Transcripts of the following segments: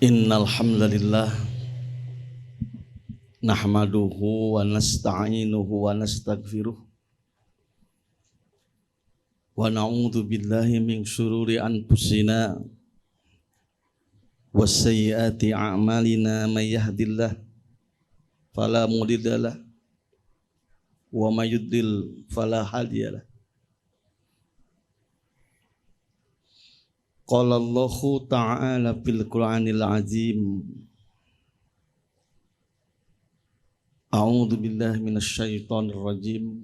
Innal hamdalillah nahmaduhu wa nasta'inuhu wa nastaghfiruh wa na'udzu billahi min syururi anfusina wa sayyiati a'malina may yahdihillah fala mudhillalah wa may yudlil fala hadiyalah. Qala Allahu ta'ala fil Qur'anil azim. A'udzu billahi minasy syaithanir rajim.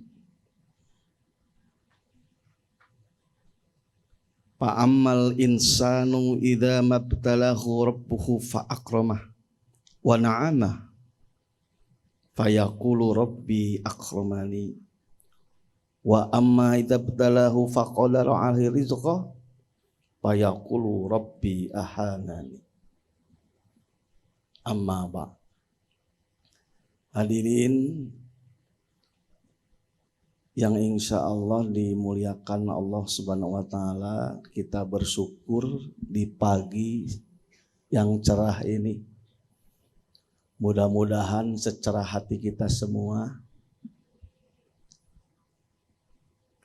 Fa ammal insanu idza mabtalahu rabbuhu fa akramah wa na'amah fayaqulu rabbi akramani wa amma idza btalahu fa qadara 'alaihi rizqah fayaqulu rabbi ahanani. Amma ba. Hadirin yang insya Allah dimuliakan Allah Subhanahu wa Ta'ala, kita bersyukur di pagi yang cerah ini. Mudah-mudahan secerah hati kita semua.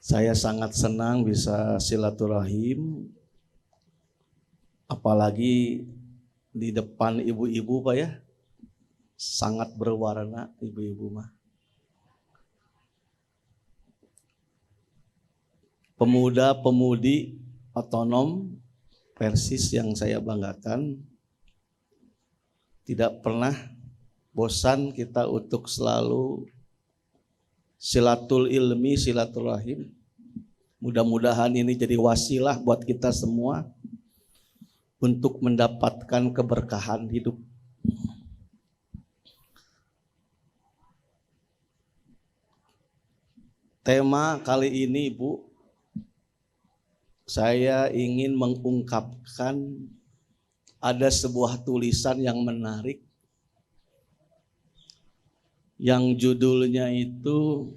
Saya sangat senang bisa silaturahim, apalagi di depan ibu-ibu Pak ya, sangat berwarna ibu-ibu mah. Pemuda-pemudi otonom Persis yang saya banggakan, tidak pernah bosan kita untuk selalu silatul ilmi, silaturahim. Mudah-mudahan ini jadi wasilah buat kita semua untuk mendapatkan keberkahan hidup. Tema kali ini, Bu, saya ingin mengungkapkan ada sebuah tulisan yang menarik yang judulnya itu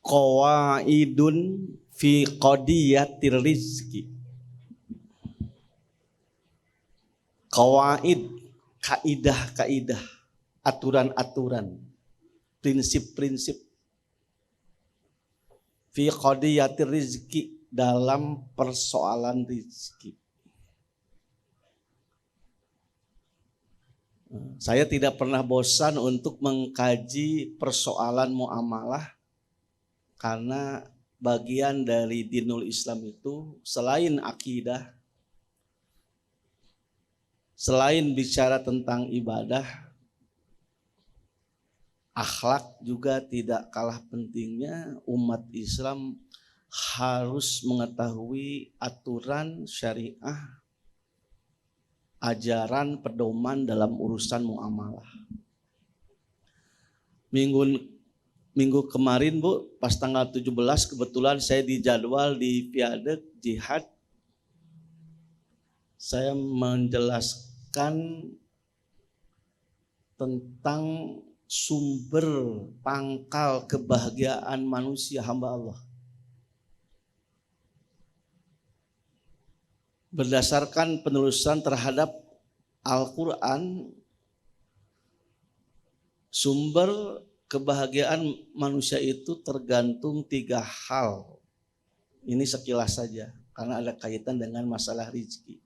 Qawaidun fi Qadiyatir Rizki. Qawaid, kaidah-kaidah, aturan-aturan, prinsip-prinsip fi qadiyatir rizki, dalam persoalan rizki. Saya tidak pernah bosan untuk mengkaji persoalan muamalah, karena bagian dari dinul Islam itu selain akidah, selain bicara tentang ibadah, akhlak juga tidak kalah pentingnya. Umat Islam harus mengetahui aturan syariah, ajaran pedoman dalam urusan muamalah. Minggu kemarin, Bu, pas tanggal 17 kebetulan saya dijadwal di Piadek Jihad. Saya menjelaskan tentang sumber pangkal kebahagiaan manusia hamba Allah. Berdasarkan penelusuran terhadap Al-Quran, sumber kebahagiaan manusia itu tergantung 3 hal. Ini sekilas saja, karena ada kaitan dengan masalah rezeki.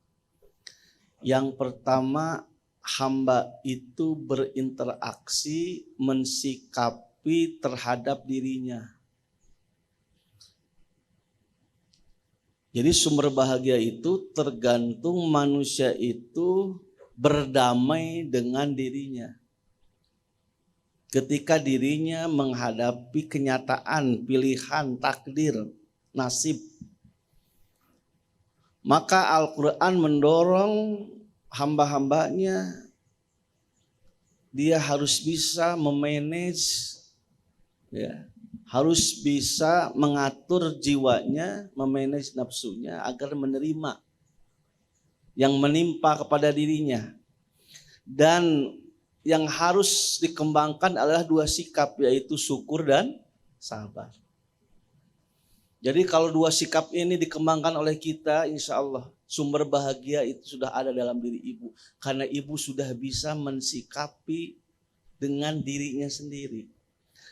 Yang pertama, hamba itu berinteraksi, mensikapi terhadap dirinya. Jadi sumber bahagia itu tergantung manusia itu berdamai dengan dirinya. Ketika dirinya menghadapi kenyataan, pilihan, takdir, nasib, maka Al-Quran mendorong hamba-hambanya, dia harus bisa memanage, ya, harus bisa mengatur jiwanya, memanage nafsunya agar menerima yang menimpa kepada dirinya. Dan yang harus dikembangkan adalah 2 sikap, yaitu syukur dan sabar. Jadi kalau dua sikap ini dikembangkan oleh kita, insya Allah sumber bahagia itu sudah ada dalam diri ibu. Karena ibu sudah bisa mensikapi dengan dirinya sendiri.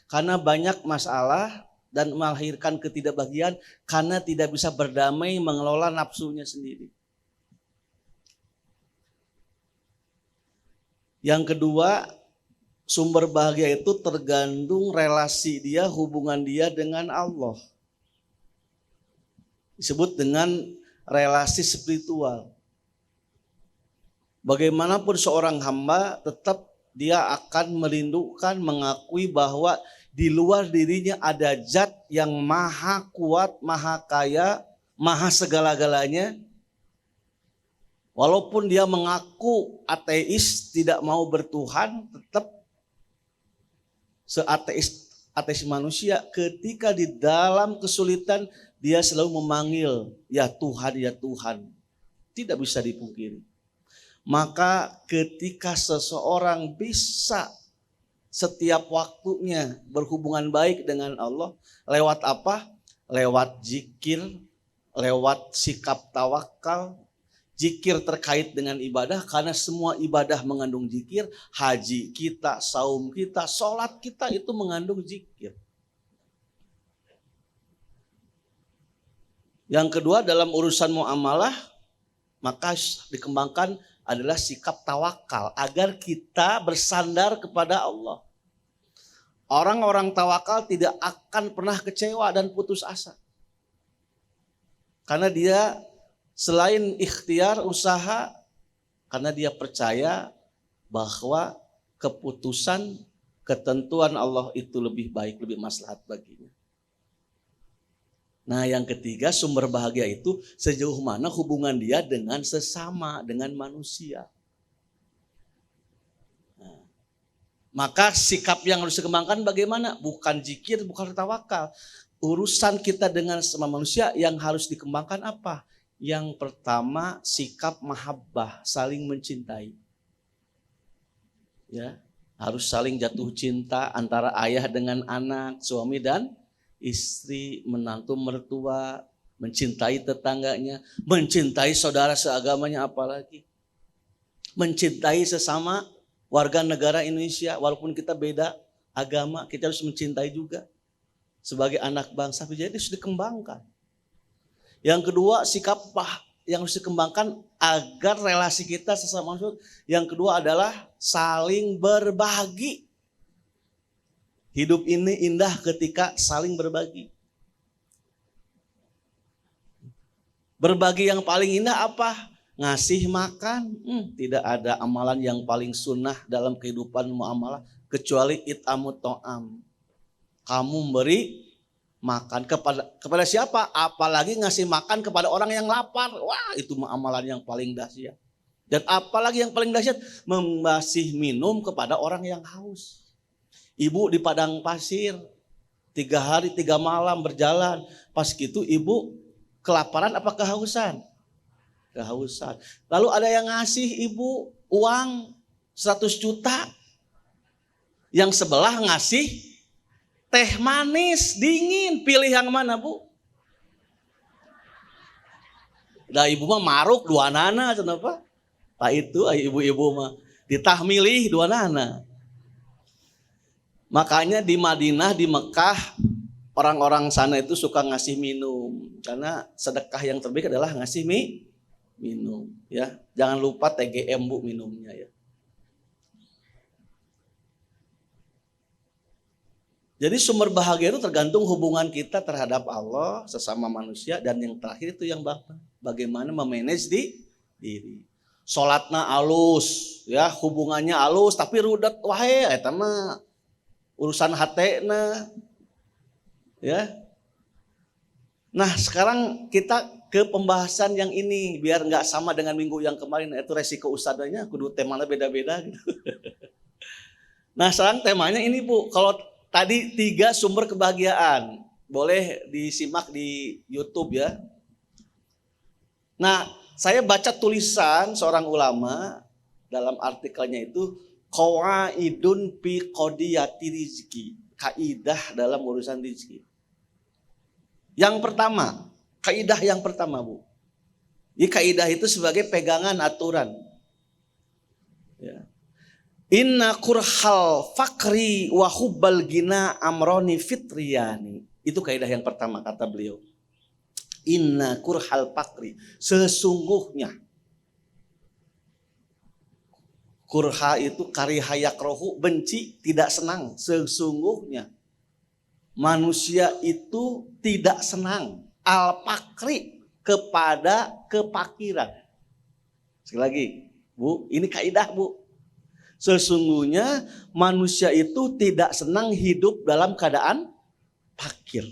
Karena banyak masalah dan melahirkan ketidakbahagiaan karena tidak bisa berdamai mengelola nafsunya sendiri. Yang kedua, sumber bahagia itu tergantung relasi dia, hubungan dia dengan Allah. Disebut dengan relasi spiritual. Bagaimanapun seorang hamba tetap dia akan merindukan, mengakui bahwa di luar dirinya ada zat yang maha kuat, maha kaya, maha segala-galanya. Walaupun dia mengaku ateis, tidak mau bertuhan, tetap seateis manusia. Ketika di dalam kesulitan, dia selalu memanggil, ya Tuhan, ya Tuhan. Tidak bisa dipungkiri. Maka ketika seseorang bisa setiap waktunya berhubungan baik dengan Allah, lewat apa? Lewat zikir, lewat sikap tawakal. Zikir terkait dengan ibadah, karena semua ibadah mengandung zikir. Haji kita, saum kita, sholat kita itu mengandung zikir. Yang kedua, dalam urusan muamalah, maka dikembangkan adalah sikap tawakal agar kita bersandar kepada Allah. Orang-orang tawakal tidak akan pernah kecewa dan putus asa. Karena dia selain ikhtiar usaha, karena dia percaya bahwa keputusan, ketentuan Allah itu lebih baik, lebih maslahat baginya. Nah, yang ketiga, sumber bahagia itu sejauh mana hubungan dia dengan sesama, dengan manusia. Nah, maka sikap yang harus dikembangkan bagaimana? Bukan zikir, bukan tawakal. Urusan kita dengan sesama manusia yang harus dikembangkan apa? Yang pertama, sikap mahabbah, saling mencintai. Ya, harus saling jatuh cinta antara ayah dengan anak, suami dan istri, menantu mertua, mencintai tetangganya, mencintai saudara seagamanya, apalagi mencintai sesama warga negara Indonesia. Walaupun kita beda agama, kita harus mencintai juga sebagai anak bangsa. Jadi harus dikembangkan. Yang kedua, sikap yang harus dikembangkan agar relasi kita sesama manusia. Yang kedua adalah saling berbagi. Hidup ini indah ketika saling berbagi. Berbagi yang paling indah apa? Ngasih makan. Tidak ada amalan yang paling sunnah dalam kehidupan muamalah kecuali it'amut ta'am. Kamu memberi makan kepada siapa? Apalagi ngasih makan kepada orang yang lapar. Wah, itu amalan yang paling dahsyat. Dan apalagi yang paling dahsyat, membasih minum kepada orang yang haus. Ibu di padang pasir 3 hari 3 malam berjalan. Pas gitu ibu kelaparan apa kehausan? Kehausan. Lalu ada yang ngasih ibu uang 100 juta. Yang sebelah ngasih teh manis dingin. Pilih yang mana, Bu? Dah ibu mah maruk 2 nana, kenapa? Pak itu ibu-ibu mah ditah milih 2 nana. Makanya di Madinah, di Mekah, orang-orang sana itu suka ngasih minum. Karena sedekah yang terbaik adalah ngasih minum. Ya, jangan lupa TGM, Bu, minumnya ya. Jadi sumber bahagia itu tergantung hubungan kita terhadap Allah, sesama manusia, dan yang terakhir itu yang bagaimana memanage diri. Sholatna alus, ya, hubungannya alus, tapi rudet wae eta mah urusan hatena, ya. Nah, sekarang kita ke pembahasan yang ini biar nggak sama dengan minggu yang kemarin, itu resiko ustadzanya kudu temanya beda-beda gitu. Nah, sekarang temanya ini, Bu. Kalau tadi 3 sumber kebahagiaan, boleh disimak di YouTube ya. Nah, saya baca tulisan seorang ulama dalam artikelnya itu qawaidun fi qadiyati rizki, kaidah dalam urusan rizki. Yang pertama, kaidah yang pertama, Bu. Ini kaidah itu sebagai pegangan aturan. Ya. Inna kurhal fakri wa hubbal gina amroni fitriyani. Itu kaidah yang pertama kata beliau. Inna kurhal fakri. Sesungguhnya. Kurha itu karihayak rohu, benci, tidak senang. Sesungguhnya. Manusia itu tidak senang. Al-fakri. Kepada kepakiran. Sekali lagi, Bu, ini kaidah, Bu. Sesungguhnya manusia itu tidak senang hidup dalam keadaan fakir.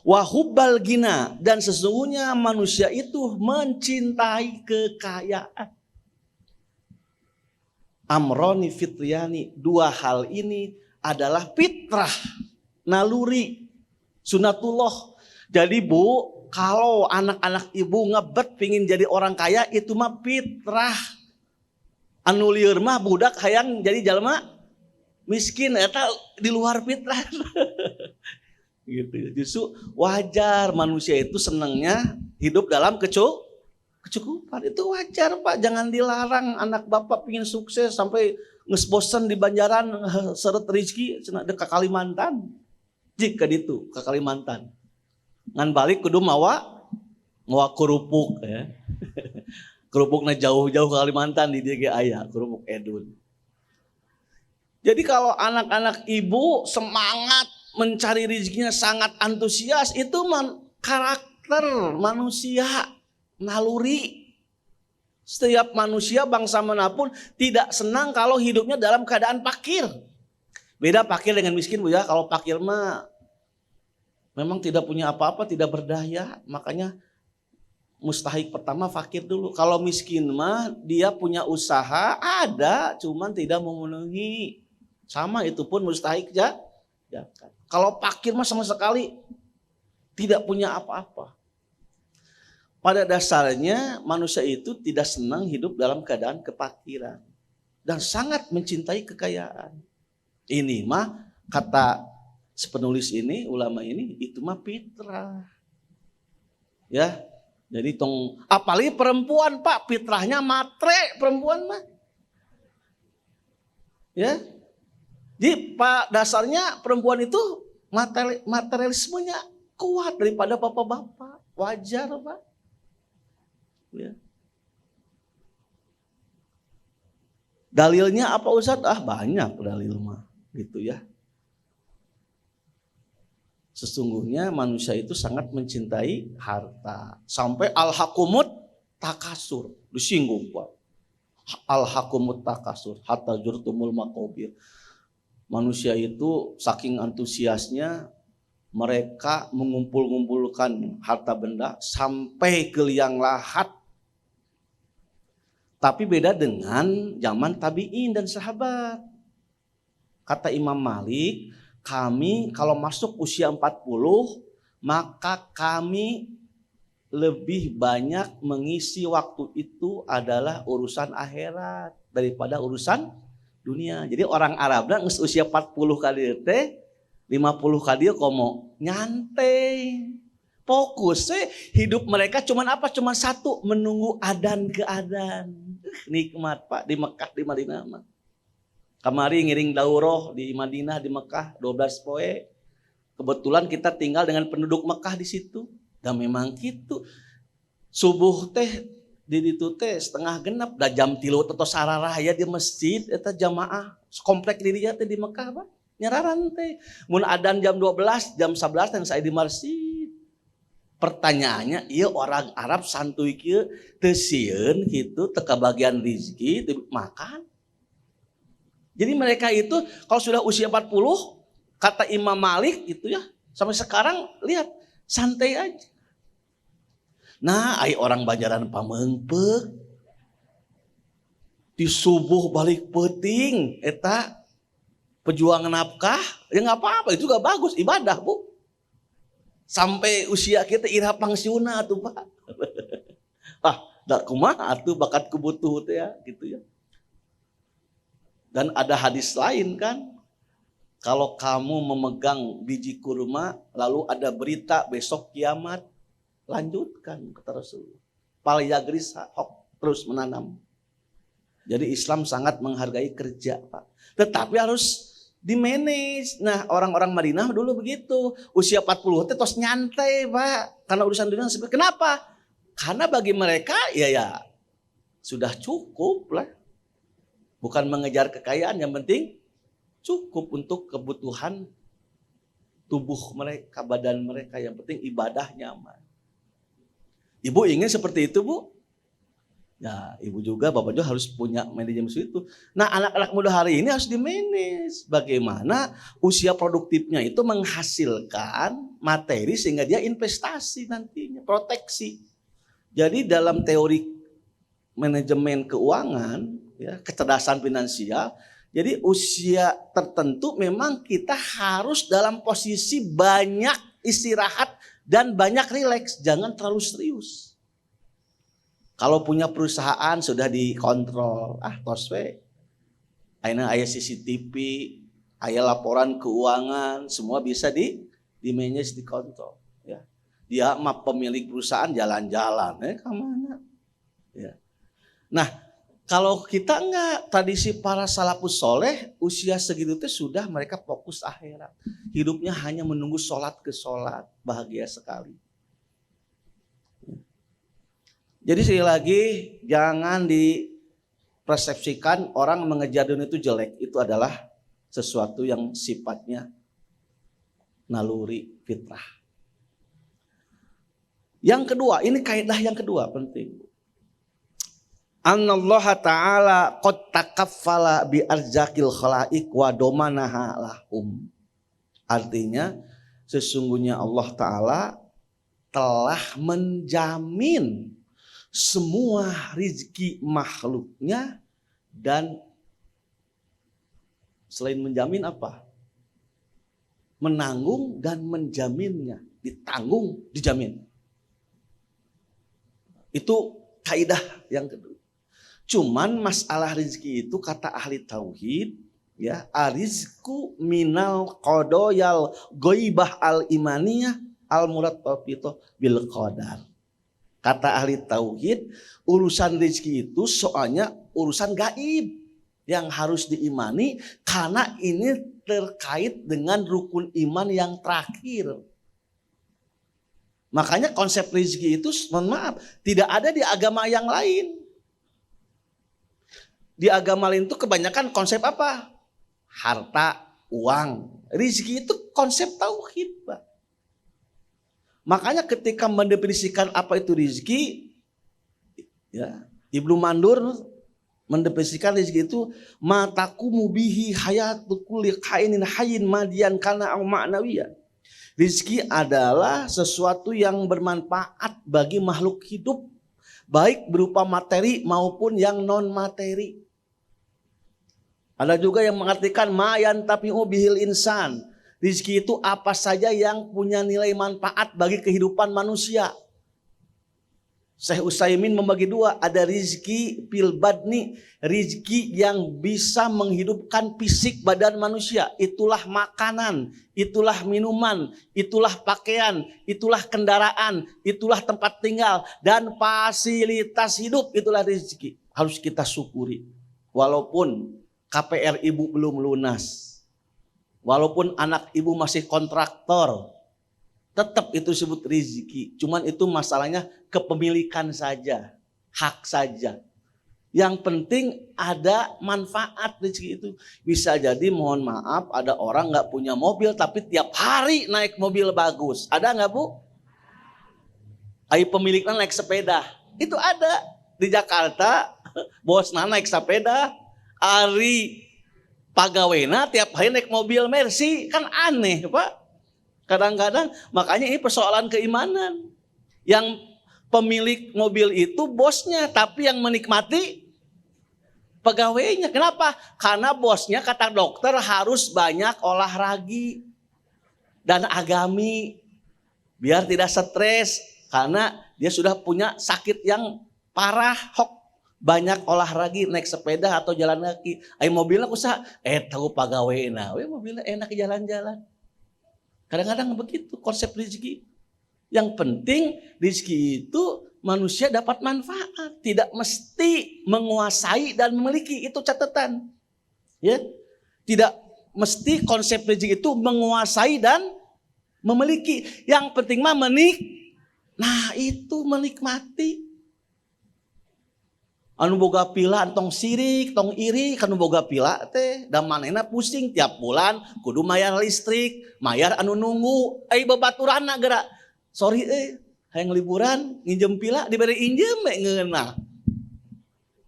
Wahubbal gina, dan sesungguhnya manusia itu mencintai kekayaan. Amroni fitriyani, dua hal ini adalah fitrah, naluri, sunatullah. Jadi Bu, kalau anak-anak ibu ngebet pingin jadi orang kaya, itu mah fitrah. Anu lieur mah budak hayang jadi jalma miskin, eta di luar fitrah. Gitu. Justru wajar manusia itu senangnya hidup dalam kecukupan. Itu wajar, Pak. Jangan dilarang anak bapak pingin sukses sampai ngesbosen di Banjaran seret rezeki cenah dekat Kalimantan. Jika ditu ke Kalimantan. Ngan balik kudu mawa kerupuk ya. Kerupuknya jauh-jauh ke Kalimantan di dia aya kerupuk edun. Jadi kalau anak-anak ibu semangat mencari rezekinya, sangat antusias, itu karakter manusia, naluri. Setiap manusia bangsa manapun tidak senang kalau hidupnya dalam keadaan fakir. Beda fakir dengan miskin, Bu ya. Kalau fakir mah memang tidak punya apa-apa, tidak berdaya, makanya mustahik pertama fakir dulu. Kalau miskin mah dia punya usaha, ada, cuman tidak memenuhi. Sama itu pun mustahik ya. Kalau fakir mah sama sekali tidak punya apa-apa. Pada dasarnya manusia itu tidak senang hidup dalam keadaan kefakiran dan sangat mencintai kekayaan. Ini mah kata penulis ini, ulama ini, itu mah fitrah. Ya, jadi apalagi perempuan, Pak, fitrahnya matre perempuan mah. Ya. Jadi Pak, dasarnya perempuan itu materialismenya kuat daripada bapak-bapak. Wajar, Pak. Ya. Dalilnya apa Ustaz? Banyak dalil mah, gitu ya. Sesungguhnya manusia itu sangat mencintai harta. Sampai al-hakumut takasur. Disinggung, Pak. Al-hakumut takasur. Hatta jurtumul makobir. Manusia itu saking antusiasnya mereka mengumpul-ngumpulkan harta benda sampai ke liang lahat. Tapi beda dengan zaman tabi'in dan sahabat. Kata Imam Malik, kami kalau masuk usia 40, maka kami lebih banyak mengisi waktu itu adalah urusan akhirat daripada urusan dunia. Jadi orang Arab dah usia 40 kali teh 50 kali komo nyantai. Fokus hidup mereka cuman apa? Cuman satu, menunggu adzan ke adzan. Nikmat, Pak, di Mekah, di Madinah mah. Kamari ngiring daurah di Madinah, di Mekah 12 poe. Kebetulan kita tinggal dengan penduduk Mekah di situ. Dan memang gitu. Subuh teh di ditu teh setengah genap, dah jam 3 atau sararaya di masjid eta jamaah komplek di dieu teh di Mekah, Pak. Nyararan teh. Mun adzan jam 12, jam 11 yang saya di masjid. Pertanyaannya, iya orang Arab santuy kieu teu sieun kitu teu kabagian rezeki makan. Jadi mereka itu kalau sudah usia 40, kata Imam Malik gitu ya, sampai sekarang lihat santai aja. Nah, ai orang Banjaran pameungpeuk di subuh balik peuting eta pejuang nafkah, ya enggak apa-apa, itu juga bagus, ibadah, Bu. Sampai usia kita ira pangsiuna atuh, Pak. Da kumaha atuh bakat kubutuh teh ya, gitu ya. Dan ada hadis lain kan, Kalau kamu memegang biji kurma, lalu ada berita besok kiamat, lanjutkan, kata Rasulullah. Pal yagrisa, terus menanam. Jadi Islam sangat menghargai kerja, Pak. Tetapi harus di-manage. Nah, orang-orang Madinah dulu begitu. Usia 40 itu tos nyantai, Pak. Karena urusan dunia. Kenapa? Karena bagi mereka ya sudah cukup lah. Bukan mengejar kekayaan, yang penting cukup untuk kebutuhan tubuh mereka, badan mereka. Yang penting ibadah nyaman. Ibu ingin seperti itu, Bu? Ya, ibu juga, bapak juga harus punya manajemen itu. Nah, anak-anak muda hari ini harus di-manage. Bagaimana usia produktifnya itu menghasilkan materi sehingga dia investasi nantinya, proteksi. Jadi dalam teori manajemen keuangan, ya, kecerdasan finansial, jadi usia tertentu memang kita harus dalam posisi banyak istirahat dan banyak rileks, jangan terlalu serius. Kalau punya perusahaan sudah dikontrol, toswe. Aina aya CCTV, aya laporan keuangan, semua bisa di-manage, dikontrol. Ya. Dia mah pemilik perusahaan jalan-jalan, kemana? Ya. Nah, kalau kita enggak, tradisi para salafus soleh, usia segitu itu sudah mereka fokus akhirat. Hidupnya hanya menunggu sholat ke sholat, bahagia sekali. Jadi sekali lagi, jangan dipersepsikan orang mengejar dunia itu jelek. Itu adalah sesuatu yang sifatnya naluri fitrah. Yang kedua, ini kaidah yang kedua penting. Anallaha ta'ala qad takaffala bi arzakil khalaiq wa domanaha lahum. Artinya sesungguhnya Allah Ta'ala telah menjamin semua rizki makhluknya, dan selain menjamin apa? Menanggung dan menjaminnya. Ditanggung, dijamin. Itu kaidah yang kedua. Cuman masalah rizki itu kata ahli tauhid, ya, arizku minal qadoyal goibah al imaniyah al murad tawfito bil qadar. Kata ahli tauhid, urusan rezeki itu soalnya urusan gaib yang harus diimani karena ini terkait dengan rukun iman yang terakhir. Makanya konsep rezeki itu, mohon maaf, tidak ada di agama yang lain. Di agama lain itu kebanyakan konsep apa? Harta, uang. Rezeki itu konsep tauhid, Pak. Makanya ketika mendefinisikan apa itu rizki, ya, Ibnu Mandur mendefinisikan rizki itu matakumu bihi hayatu kulli kainin hayyin madian kana au ma'nawiyah. Rizki adalah sesuatu yang bermanfaat bagi makhluk hidup, baik berupa materi maupun yang non materi. Ada juga yang mengartikan mayan tapi'u bihil insan. Rizki itu apa saja yang punya nilai manfaat bagi kehidupan manusia. Syekh Utsaimin membagi dua, ada rizki fil badni, rizki yang bisa menghidupkan fisik badan manusia. Itulah makanan, itulah minuman, itulah pakaian, itulah kendaraan, itulah tempat tinggal, dan fasilitas hidup, itulah rizki. Harus kita syukuri. Walaupun KPR ibu belum lunas. Walaupun anak ibu masih kontraktor, tetap itu disebut rezeki. Cuman itu masalahnya kepemilikan saja, hak saja. Yang penting ada manfaat rezeki itu. Bisa jadi mohon maaf ada orang gak punya mobil tapi tiap hari naik mobil bagus. Ada gak, Bu? Ayo pemiliknya naik sepeda. Itu ada. Di Jakarta bosnya naik sepeda. Ari pagawena tiap hari naik mobil Mercy, kan aneh, Pak. Kadang-kadang makanya ini persoalan keimanan. Yang pemilik mobil itu bosnya, tapi yang menikmati pegawainya. Kenapa? Karena bosnya kata dokter harus banyak olahraga dan agami biar tidak stres karena dia sudah punya sakit yang parah. banyak olahraga naik sepeda atau jalan kaki. Ayo mobilnya kusaha, tahu pagaweuna, mobilnya enak jalan-jalan. Kadang-kadang begitu konsep rezeki. Yang penting rezeki itu manusia dapat manfaat, tidak mesti menguasai dan memiliki, itu catatan. Ya, tidak mesti konsep rezeki itu menguasai dan memiliki. Yang penting mah nah itu menikmati. Anu boga pila tong sirik, tong iri, kanu boga pila teh, da manehna pusing tiap bulan kudu mayar listrik, mayar anu nunggu, babaturanna geura. Sorry hayang liburan nginjem pila dibere injem ngeunah.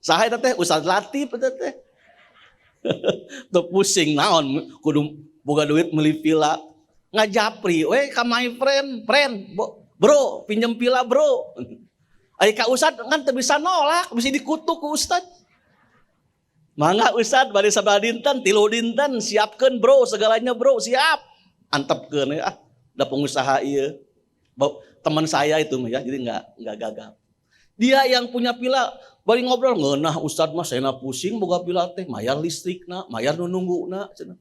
Saha eta teh Ustaz Latif eta teh. Tuh pusing naon kudu boga duit meuli pila. Ngajapri we ka my friend, bro, pinjem pila bro. Ari ka Ustad kan teu bisa nolak, bisa dikutuk ku Ustad. Mangga Ustad bari sabaraha dinten, 3 dinten siapkeun bro, segalanya bro, siap. Antepkeun ya, da pengusaha ieu. Teman saya itu ya, jadi enggak gagap. Dia yang punya pila bari ngobrol ngeunah Ustad mah saena pusing boga pila teh, mayar listrikna, mayar nu nungguna cenah.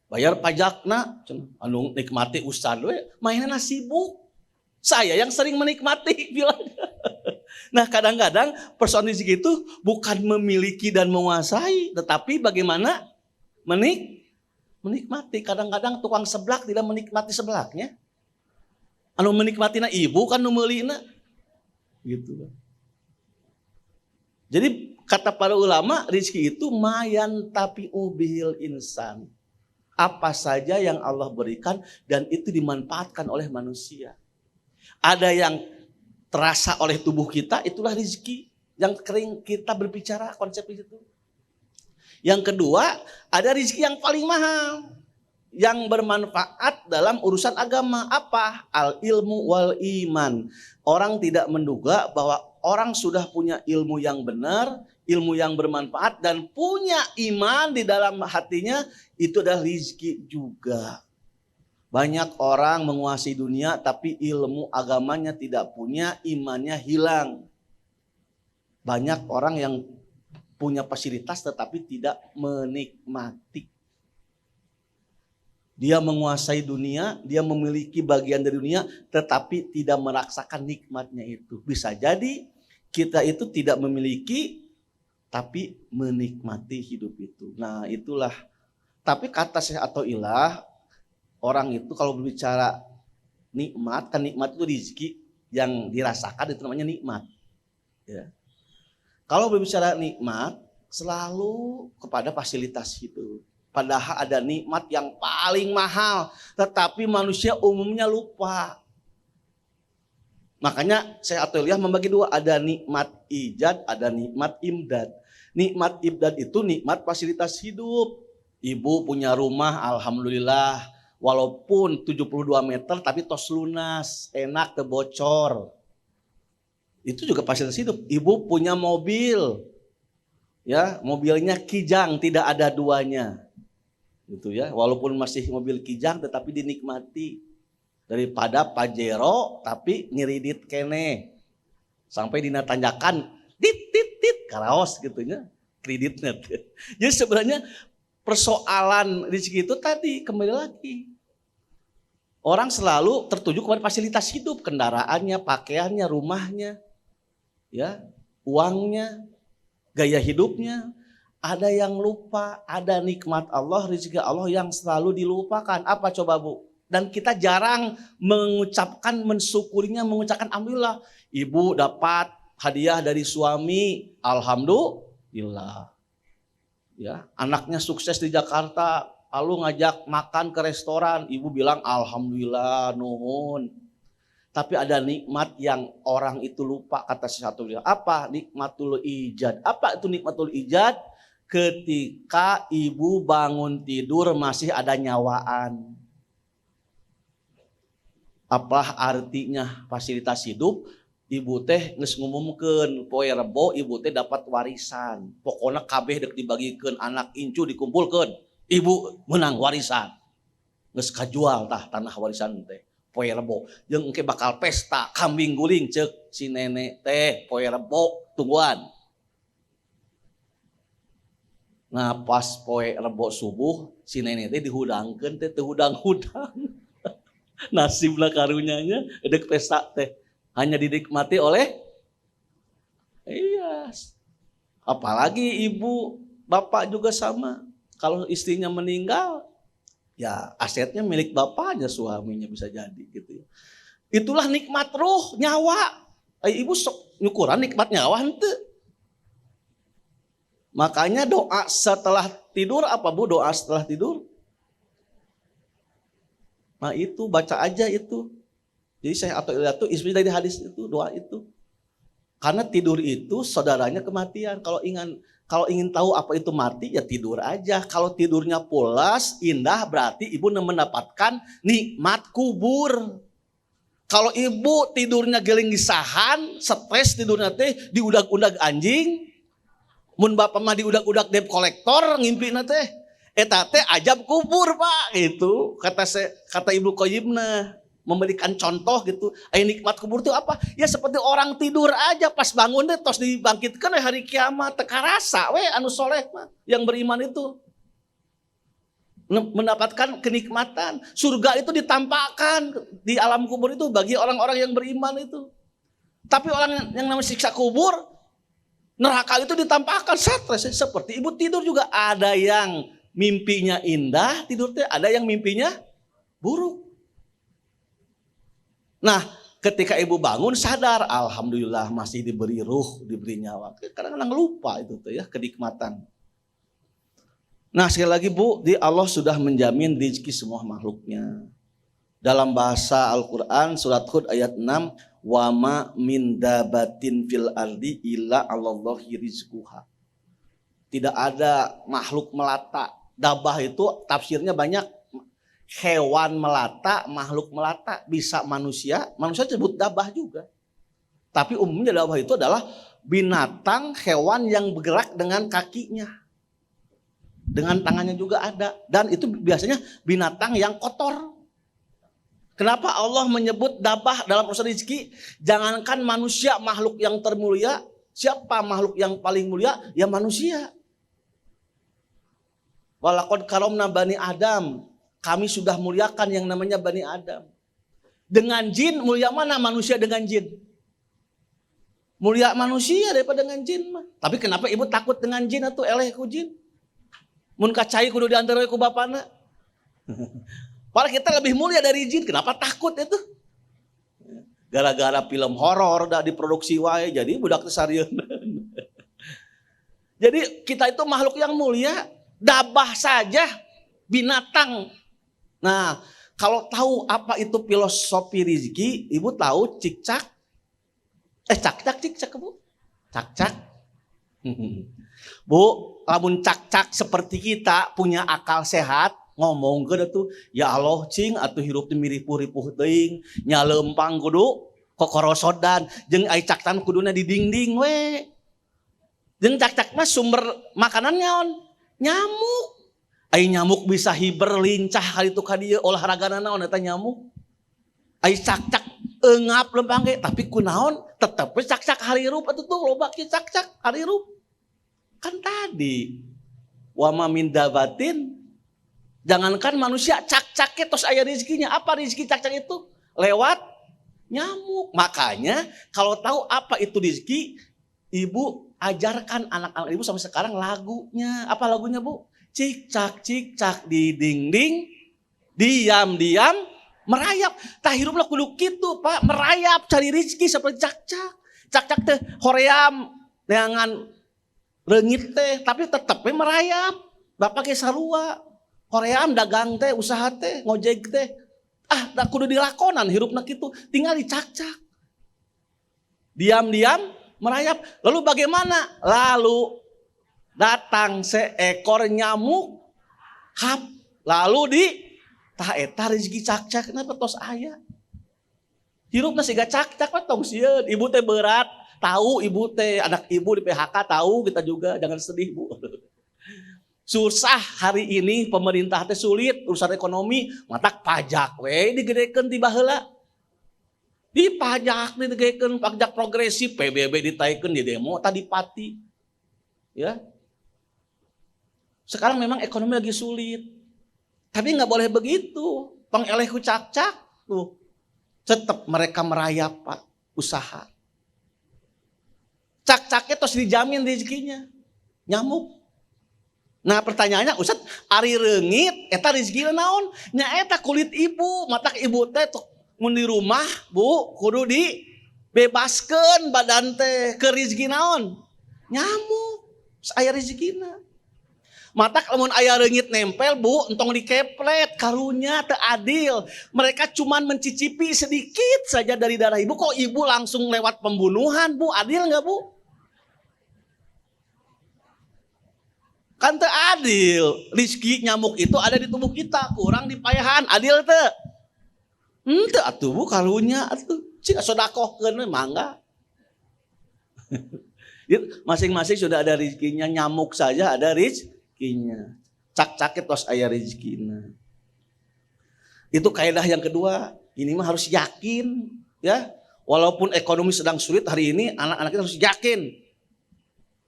Bayar pajakna cenah. Anu nikmati Ustad we, mainna sibuk. Saya yang sering menikmati bilangnya. Nah kadang-kadang persoalan rezeki itu bukan memiliki dan menguasai, tetapi bagaimana menikmati. Kadang-kadang tukang seblak tidak menikmati seblaknya. Anu menikmatinya ibu kan nu meulina. Gitu. Jadi kata para ulama, rezeki itu mayan tapi ubihil insan. Apa saja yang Allah berikan dan itu dimanfaatkan oleh manusia. Ada yang terasa oleh tubuh kita, itulah rezeki yang kering kita berbicara konsep itu. Yang kedua, ada rezeki yang paling mahal, yang bermanfaat dalam urusan agama. Apa? Al ilmu wal iman. Orang tidak menduga bahwa orang sudah punya ilmu yang benar, ilmu yang bermanfaat, dan punya iman di dalam hatinya, itu adalah rezeki juga. Banyak orang menguasai dunia tapi ilmu agamanya tidak punya, imannya hilang. Banyak orang yang punya fasilitas tetapi tidak menikmati. Dia menguasai dunia, dia memiliki bagian dari dunia tetapi tidak merasakan nikmatnya itu. Bisa jadi kita itu tidak memiliki tapi menikmati hidup itu. Nah itulah. Tapi kata Syekh Athaillah, orang itu kalau berbicara nikmat, kan nikmat itu rezeki yang dirasakan, itu namanya nikmat. Ya. Kalau berbicara nikmat, selalu kepada fasilitas hidup. Padahal ada nikmat yang paling mahal, tetapi manusia umumnya lupa. Makanya saya Athaillah membagi dua, ada nikmat ijad, ada nikmat imdad. Nikmat imdad itu nikmat fasilitas hidup. Ibu punya rumah, alhamdulillah. Walaupun 72 meter tapi tos lunas, enak kebocor. Itu juga fasilitas hidup. Ibu punya mobil. Ya, mobilnya kijang, tidak ada duanya. Gitu ya. Walaupun masih mobil kijang tetapi dinikmati. Daripada Pajero tapi ngiridit kene. Sampai dina tanjakan tit karaos gitu ya. Kreditnya. Jadi sebenarnya persoalan rezeki itu tadi kembali lagi. Orang selalu tertuju kepada fasilitas hidup, kendaraannya, pakaiannya, rumahnya, ya, uangnya, gaya hidupnya. Ada yang lupa, ada nikmat Allah, rezeki Allah yang selalu dilupakan. Apa coba Bu? Dan kita jarang mengucapkan, mensyukurinya, mengucapkan alhamdulillah. Ibu dapat hadiah dari suami, alhamdulillah. Ya, anaknya sukses di Jakarta, lalu ngajak makan ke restoran, ibu bilang alhamdulillah, nuhun. Tapi ada nikmat yang orang itu lupa, kata satu dia. Apa? Nikmatul ijad. Apa itu nikmatul ijad? Ketika ibu bangun tidur masih ada nyawaan. Apa artinya fasilitas hidup? Ibu teh geus ngumumkeun poe Rebo ibu teh dapat warisan. Pokoknya kabeh dek dibagikeun, anak incu dikumpulkeun. Ibu menang warisan. Geus kajual tah tanah warisan teh. Poe Rebo jeung engke bakal pesta kambing guling ceuk si nenek teh poe Rebo tungguan. Nah pas poe Rebo subuh si nenek teh dihudangkeun teh teu hudang-hudang. Nasibna karunyanya edek pesta teh hanya dinikmati oleh iya. Apalagi ibu, bapak juga sama. Kalau istrinya meninggal, ya asetnya milik bapaknya, suaminya bisa jadi gitu. Itulah nikmat ruh, nyawa. Ibu sok nyukuran nikmat nyawa henteu. Makanya doa setelah tidur apa Bu? Doa setelah tidur? Nah itu baca aja itu. Jadi saya atau itu inspirasi dari hadis itu doa itu. Karena tidur itu saudaranya kematian. Kalau ingin tahu apa itu mati ya tidur aja. Kalau tidurnya pulas, indah berarti ibu mendapatkan nikmat kubur. Kalau ibu tidurnya gelingisahan, stres tidurnya teh diudag-udag anjing. Mun bapak mah diudak-udak debt kolektor ngimpi teh eta teh ajab kubur Pak gitu kata Ibu Qayyimna memberikan contoh gitu. Nikmat kubur itu apa? Ya seperti orang tidur aja pas bangun deh tos dibangkitkan hari kiamat teka rasa we anu soleh mah yang beriman itu mendapatkan kenikmatan. Surga itu ditampakkan di alam kubur itu bagi orang-orang yang beriman itu. Tapi orang yang namanya siksa kubur, neraka itu ditampakkan stres. Seperti ibu tidur juga ada yang mimpinya indah tidurnya, ada yang mimpinya buruk. Nah ketika ibu bangun sadar, alhamdulillah masih diberi ruh, diberi nyawa. Kadang-kadang lupa itu tuh ya kenikmatan. Nah sekali lagi Bu, Allah sudah menjamin rezeki semua makhluknya. Dalam bahasa Al-Quran surat Hud ayat 6, wa ma min dabatin fil ardi illa 'alallahi rizquha. Tidak ada makhluk melata. Dabah itu tafsirnya banyak. Hewan melata, makhluk melata, bisa manusia disebut dabah juga. Tapi umumnya dabah itu adalah binatang hewan yang bergerak dengan kakinya. Dengan tangannya juga ada. Dan itu biasanya binatang yang kotor. Kenapa Allah menyebut dabah dalam urusan rezeki? Jangankan manusia makhluk yang termulia, siapa makhluk yang paling mulia? Ya manusia. Walaqad karamna bani Adam. Kami sudah muliakan yang namanya Bani Adam. Dengan jin mulia mana manusia dengan jin? Mulia manusia daripada dengan jin mah. Tapi kenapa ibu takut dengan jin atau eleh ku jin? Mun kacai kudu diantaroy ku bapana. Padahal kita lebih mulia dari jin. Kenapa takut itu? Gara-gara film horor udah diproduksi wae jadi budak tesarieun. Jadi kita itu makhluk yang mulia, dabah saja binatang. Nah, kalau tahu apa itu filosofi rezeki, ibu tahu cicak. Cak-cak Bu. Cak-cak. Bu, lamun cak-cak seperti kita punya akal sehat, ngomong ke tuh, ya Allah cing atuh hirup teh miripuh-ripuh teuing, nya lempang kudu kokorosodan, jeung ai caktan kuduna di dinding we. Jeung cak-cak mah sumber makanan naon? Nyamuk. Ai nyamuk bisa hiber lincah kali itu ka dieu olahragana naon eta nyamuk. Ai cak-cak eungap lempang ge tapi kunaon tetep cak-cak harirup atuh tuh loba kieu cak-cak harirup. Kan tadi wa ma min dabatin, jangankan manusia cak-caknya tos aya rezekinya. Apa rezeki cak-cak itu? Lewat nyamuk. Makanya kalau tahu apa itu rezeki, ibu ajarkan anak-anak ibu sampai sekarang lagunya. Apa lagunya Bu? Cik-cak di dinding, diam-diam merayap. Tah hirupna kudu kitu Pak, merayap cari rezeki seperti cak-cak. Cak-cak teh hoream neangan reungit teh, tapi tetep merayap. Bapak ge sarua. Hoream dagang teh, usaha teh, ngojek teh. Da kudu dilakonan hirupna kitu, tinggal dicak-cak. Diam-diam merayap. Lalu bagaimana? Lalu datang seekor nyamuk, lalu di tah eta rezeki cak-cak kenapa tos aya. Hirupna siga cak-cak mah tong sieun. Ibu teh berat, tahu ibu teh anak ibu di PHK tahu, kita juga jangan sedih Bu. Susah hari ini pemerintah teh sulit urusan ekonomi, matak pajak we digedekeun ti baheula. Di pajak digedekeun pajak progresif, PBB ditaikeun di demo tadi pati. Ya. Sekarang memang ekonomi lagi sulit. Tapi nggak boleh begitu. Pengeleh ku cak-cak tuh. Tetap mereka merayap Pak, usaha. Cak-caknya terus dijamin rezekinya. Nyamuk. Nah pertanyaannya Ustaz, ari reungit eta rezeki naon? Nya eta kulit ibu, matak ibu teh mun di rumah Bu kudu dibebaskeun badan teh ke rezeki naon? Nyamuk. Aya rezekina. Matak lamun aya reungit nempel Bu, entong dikeplet, karunya teu adil. Mereka cuman mencicipi sedikit saja dari darah ibu, kok ibu langsung lewat pembunuhan Bu? Adil enggak Bu? Kan teu adil. Rizki nyamuk itu ada di tubuh kita, kurang dipayahan. Adil teu? Henteu atuh Bu, karunya atuh. Cik sodakohkeun we mangga. Masing-masing sudah ada rizkinya, nyamuk saja ada rizkinya. Cak-cakit tos aya rizkina. Itu kaidah yang kedua. Ini mah harus yakin, ya. Walaupun ekonomi sedang sulit hari ini, anak-anak kita harus yakin.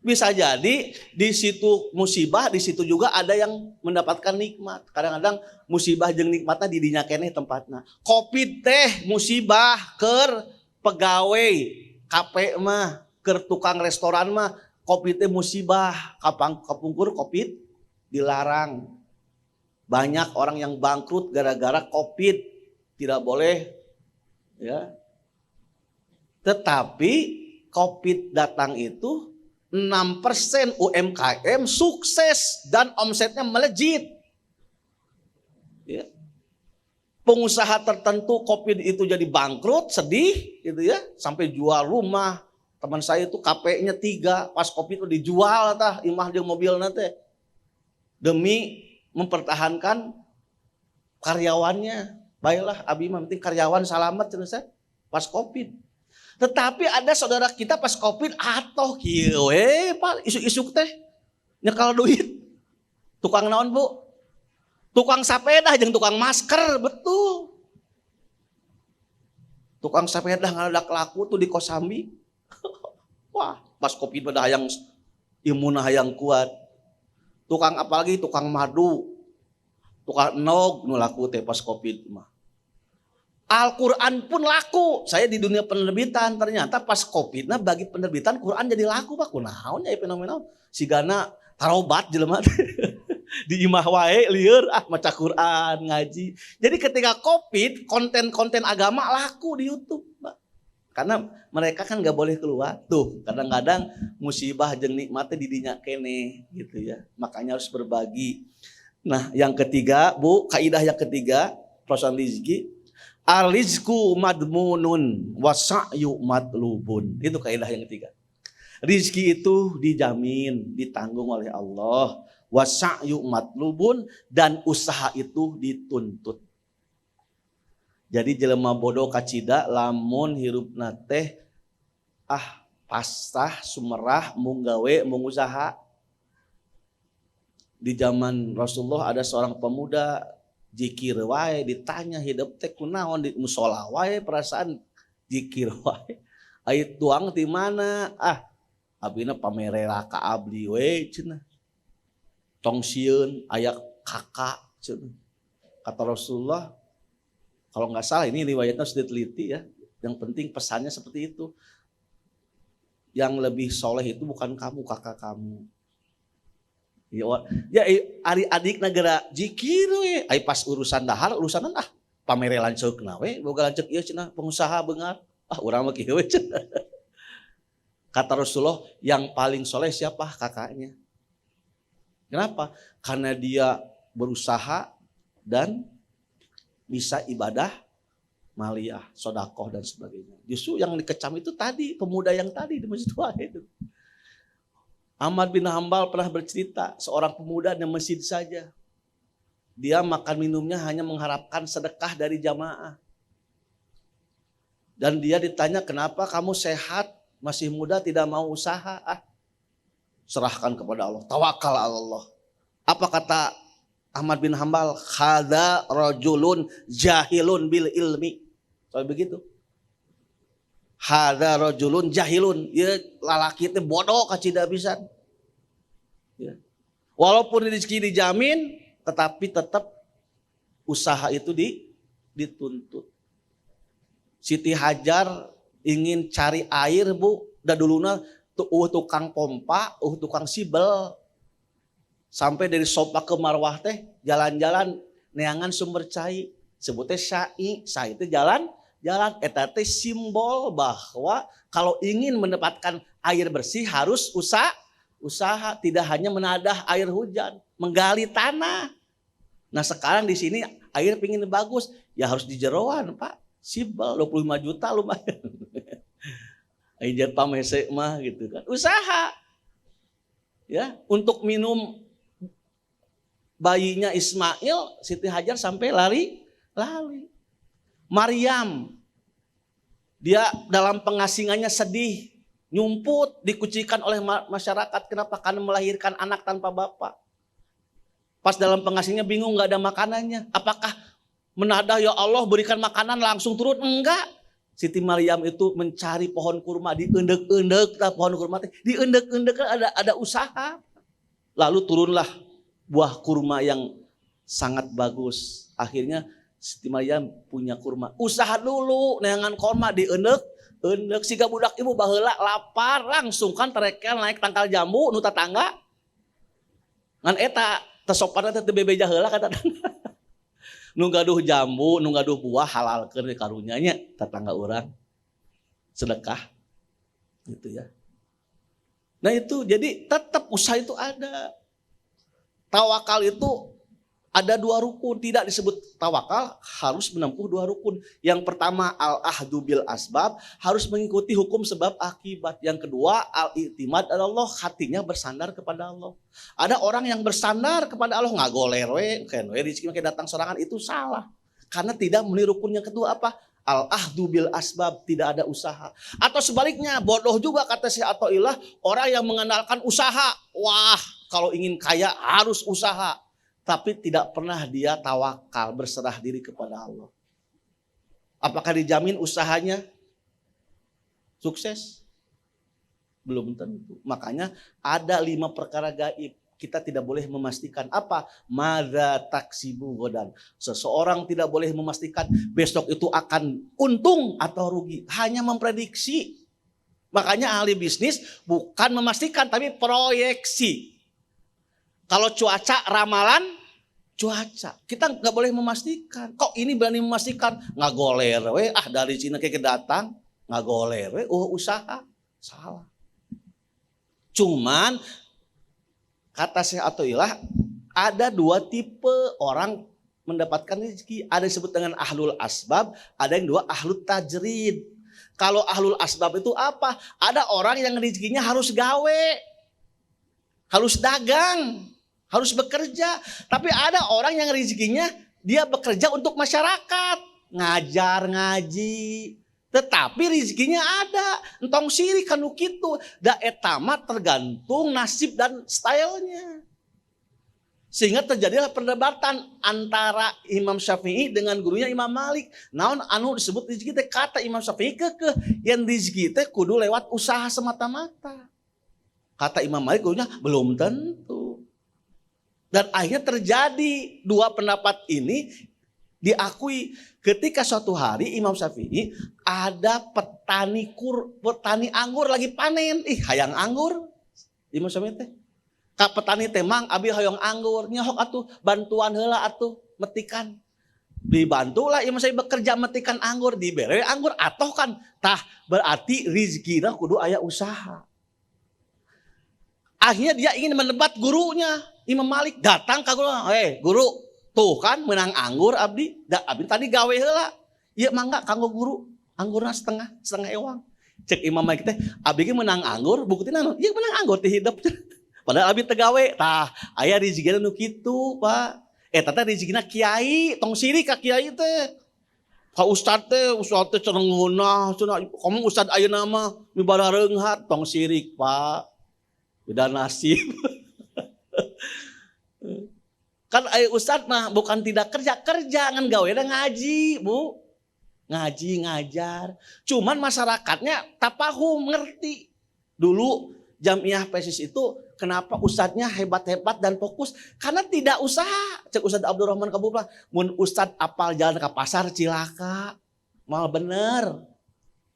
Bisa jadi di situ musibah, di situ juga ada yang mendapatkan nikmat. Kadang-kadang musibah jeung nikmatna di dinya keneh tempatna. Covid teh musibah keur pegawai KP mah, keur tukang restoran mah Covid teh musibah. Kapungkur Covid dilarang. Banyak orang yang bangkrut gara-gara Covid. Tidak boleh, ya. Tetapi Covid datang itu 6% UMKM sukses dan omsetnya melejit. Ya. Pengusaha tertentu Covid itu jadi bangkrut, sedih gitu ya, sampai jual rumah. Teman saya itu KP-nya 3, pas Covid itu dijual tah imah jeung mobilna teh. Demi mempertahankan karyawannya. Baiklah abi mah penting karyawan selamat cenah pas Covid. Tetapi ada saudara kita pas Covid atoh kieu we Pak isuk-isuk teh nyekal duit. Tukang naon Bu? Tukang sapeda jeung tukang masker, betul. Tukang sapeda ngadadak laku tuh di Kosambi. Wah, pas Covid pada hayang imunna hayang kuat. Tukang apalagi tukang madu. Tukang nog nu laku teh pas Covid mah. Al-Quran pun laku. Saya di dunia penerbitan ternyata pas Covid nah bagi penerbitan Quran jadi laku Pak. Kunaon ya fenomenal. Sigana tarobat jelema di imah wae lieur maca Quran ngaji. Jadi ketika Covid konten-konten agama laku di YouTube Pak. Karena mereka kan nggak boleh keluar tuh. Kadang-kadang musibah jeung nikmatnya di dinya keneh gitu ya. Makanya harus berbagi. Nah, yang ketiga, Bu, kaidah yang ketiga, persoalan rezeki. Al-rizku madmunun wasa'yu madlubun. Itu kaidah yang ketiga. Rizki itu dijamin, ditanggung oleh Allah. Wasa'yu madlubun dan usaha itu dituntut. Jadi jelema bodoh kacida lamun hirupna teh pasrah sumerah mung gawe mung usaha. Di zaman Rasulullah ada seorang pemuda zikir wae ditanya hidup teh kunaon di musola wae perasaan zikir wae. Aya tuang di mana? Abina pamerera ka abdi we cenah. Tong sieun aya kakak cenah. Kata Rasulullah, kalau nggak salah ini riwayatnya sudah diteliti ya. Yang penting pesannya seperti itu. Yang lebih soleh itu bukan kamu, kakak kamu. Ya adik negara zikir we. Ai pas urusan dahar urusanan pamere lanceukna we, boga lanceuk ieu cenah pengusaha beungar. Urang mah kieu we cenah. Kata Rasulullah, yang paling soleh siapa? Kakaknya. Kenapa? Karena dia berusaha dan bisa ibadah maliyah, sodakoh dan sebagainya. Justru yang dikecam itu tadi, pemuda yang tadi di Masjid Wahid itu. Ahmad bin Hambal pernah bercerita, seorang pemuda di masjid saja. Dia makan minumnya hanya mengharapkan sedekah dari jamaah. Dan dia ditanya, kenapa kamu sehat, masih muda tidak mau usaha? Serahkan kepada Allah, tawakal Allah. Apa kata Ahmad bin Hambal? Hadza rajulun jahilun bil ilmi. Soal begitu. Hadza rajulun jahilun, ya lalaki teh bodoh kacida pisan. Ya. Walaupun rezeki dijamin, tetapi tetap usaha itu dituntut. Siti Hajar ingin cari air, Bu, da duluna tukang pompa, tukang sibel. Sampai dari Sopa ke Marwah teh jalan-jalan neangan sumber cai. Sebutnya syai itu jalan eta teh simbol bahwa kalau ingin mendapatkan air bersih harus usaha, tidak hanya menadah air hujan, menggali tanah. Nah, sekarang di sini air pingin bagus, ya harus di jeroan, Pak. Sibel 25 juta lumayan. Air pamese mah gitu kan. Usaha. Ya, untuk minum bayinya Ismail, Siti Hajar sampai lari. Maryam, dia dalam pengasingannya sedih, nyumput, dikucikan oleh masyarakat. Kenapa? Karena melahirkan anak tanpa bapak. Pas dalam pengasingannya bingung, gak ada makanannya. Apakah menadah, ya Allah berikan makanan langsung turun? Enggak. Siti Maryam itu mencari pohon kurma, diendek-endek pohon kurma, diendek-endek ada usaha. Lalu turunlah buah kurma yang sangat bagus. Akhirnya Siti Maryam punya kurma. Usaha dulu, neangan kurma diendek. Siga budak ibu baheula lapar langsung kan terekel naik tangkal jambu nu tatangga. Ngan eta tesopan teh bebeja heula kata tetangga. Nu gaduh jambu, nu gaduh buah halalkeun karunya nya tetangga urang. Sedekah. Gitu ya. Nah itu jadi tetap usaha itu ada. Tawakal itu ada 2 rukun, tidak disebut tawakal, harus menempuh 2 rukun. Yang pertama al-ahdu bil asbab, harus mengikuti hukum sebab akibat. Yang kedua al-i'timad Allah, hatinya bersandar kepada Allah. Ada orang yang bersandar kepada Allah, ngagoler we, rezeki datang sorangan, itu salah. Karena tidak memenuhi rukun yang kedua apa? Al-ahdu bil asbab, tidak ada usaha. Atau sebaliknya, bodoh juga kata Syekh Athaillah, orang yang mengandalkan usaha. Wah, kalau ingin kaya harus usaha. Tapi tidak pernah dia tawakal, berserah diri kepada Allah. Apakah dijamin usahanya sukses? Belum tentu. Makanya ada 5 perkara gaib. Kita tidak boleh memastikan apa? Madza taksibu godan. Seseorang tidak boleh memastikan besok itu akan untung atau rugi. Hanya memprediksi. Makanya ahli bisnis bukan memastikan tapi proyeksi. Kalau cuaca, ramalan cuaca. Kita nggak boleh memastikan. Kok ini berani memastikan? Nggak goler we. Dari Cina kayak datang. Nggak goler we. Usaha. Salah. Cuman kata Syekh Athaillah, ada 2 tipe orang mendapatkan rezeki. Ada yang disebut dengan ahlul asbab. Ada yang 2 ahlul tajrid. Kalau ahlul asbab itu apa? Ada orang yang rezekinya harus gawe. Harus dagang. Harus bekerja. Tapi ada orang yang rezekinya dia bekerja untuk masyarakat. Ngajar, ngaji. Tetapi rezekinya ada. Entong siri kanu kitu. Da etama tergantung nasib dan stylenya. Sehingga terjadilah perdebatan antara Imam Syafi'i dengan gurunya Imam Malik. Naon anu disebut rezeki teh, kata Imam Syafi'i kekeh yang rezeki teh kudu lewat usaha semata-mata. Kata Imam Malik gurunya belum tentu. Dan akhirnya terjadi 2 pendapat ini diakui ketika suatu hari Imam Syafi'i ada petani anggur lagi panen. Hayang anggur. Imam Syafi'i teh. Ka petani teh mang abi hayang anggur, nyahok atuh bantuan heula atuh metikan. Dibantulah Imam Syafi'i bekerja metikan anggur, dibere anggur atoh kan. Tah berarti rezekina kudu aya usaha. Akhirnya dia ingin mendebat gurunya. Imam Malik datang ke guru, guru, tuh kan menang anggur abdi, abdi tadi gawe heula. Ieu mangga kanggo guru, anggurna setengah ewang. Cek Imam Malik teh, abdi ge menang anggur, buktina ieu menang anggur ti hidup. Padahal abdi teu gawe. Tah, aya rezekina nu kitu, Pak. Eta teh rezekina kiai, tong sirik ka kiai teh. Ka ustad teh cenah ngeunah, cenah komo ustad ayeuna mah mibara reunghat, tong sirik, Pak. Beda nasib. Kan ustad mah bukan tidak kerja ngan gawe ngaji, Bu. Ngaji, ngajar. Cuman masyarakatnya tapahum ngerti. Dulu Jamiah PSIS itu kenapa ustadznya hebat-hebat dan fokus? Karena tidak usaha. Cek Ustadz Abdurrahman Kabuplah, mun ustadz apal jalan ke pasar cilaka. Mal bener.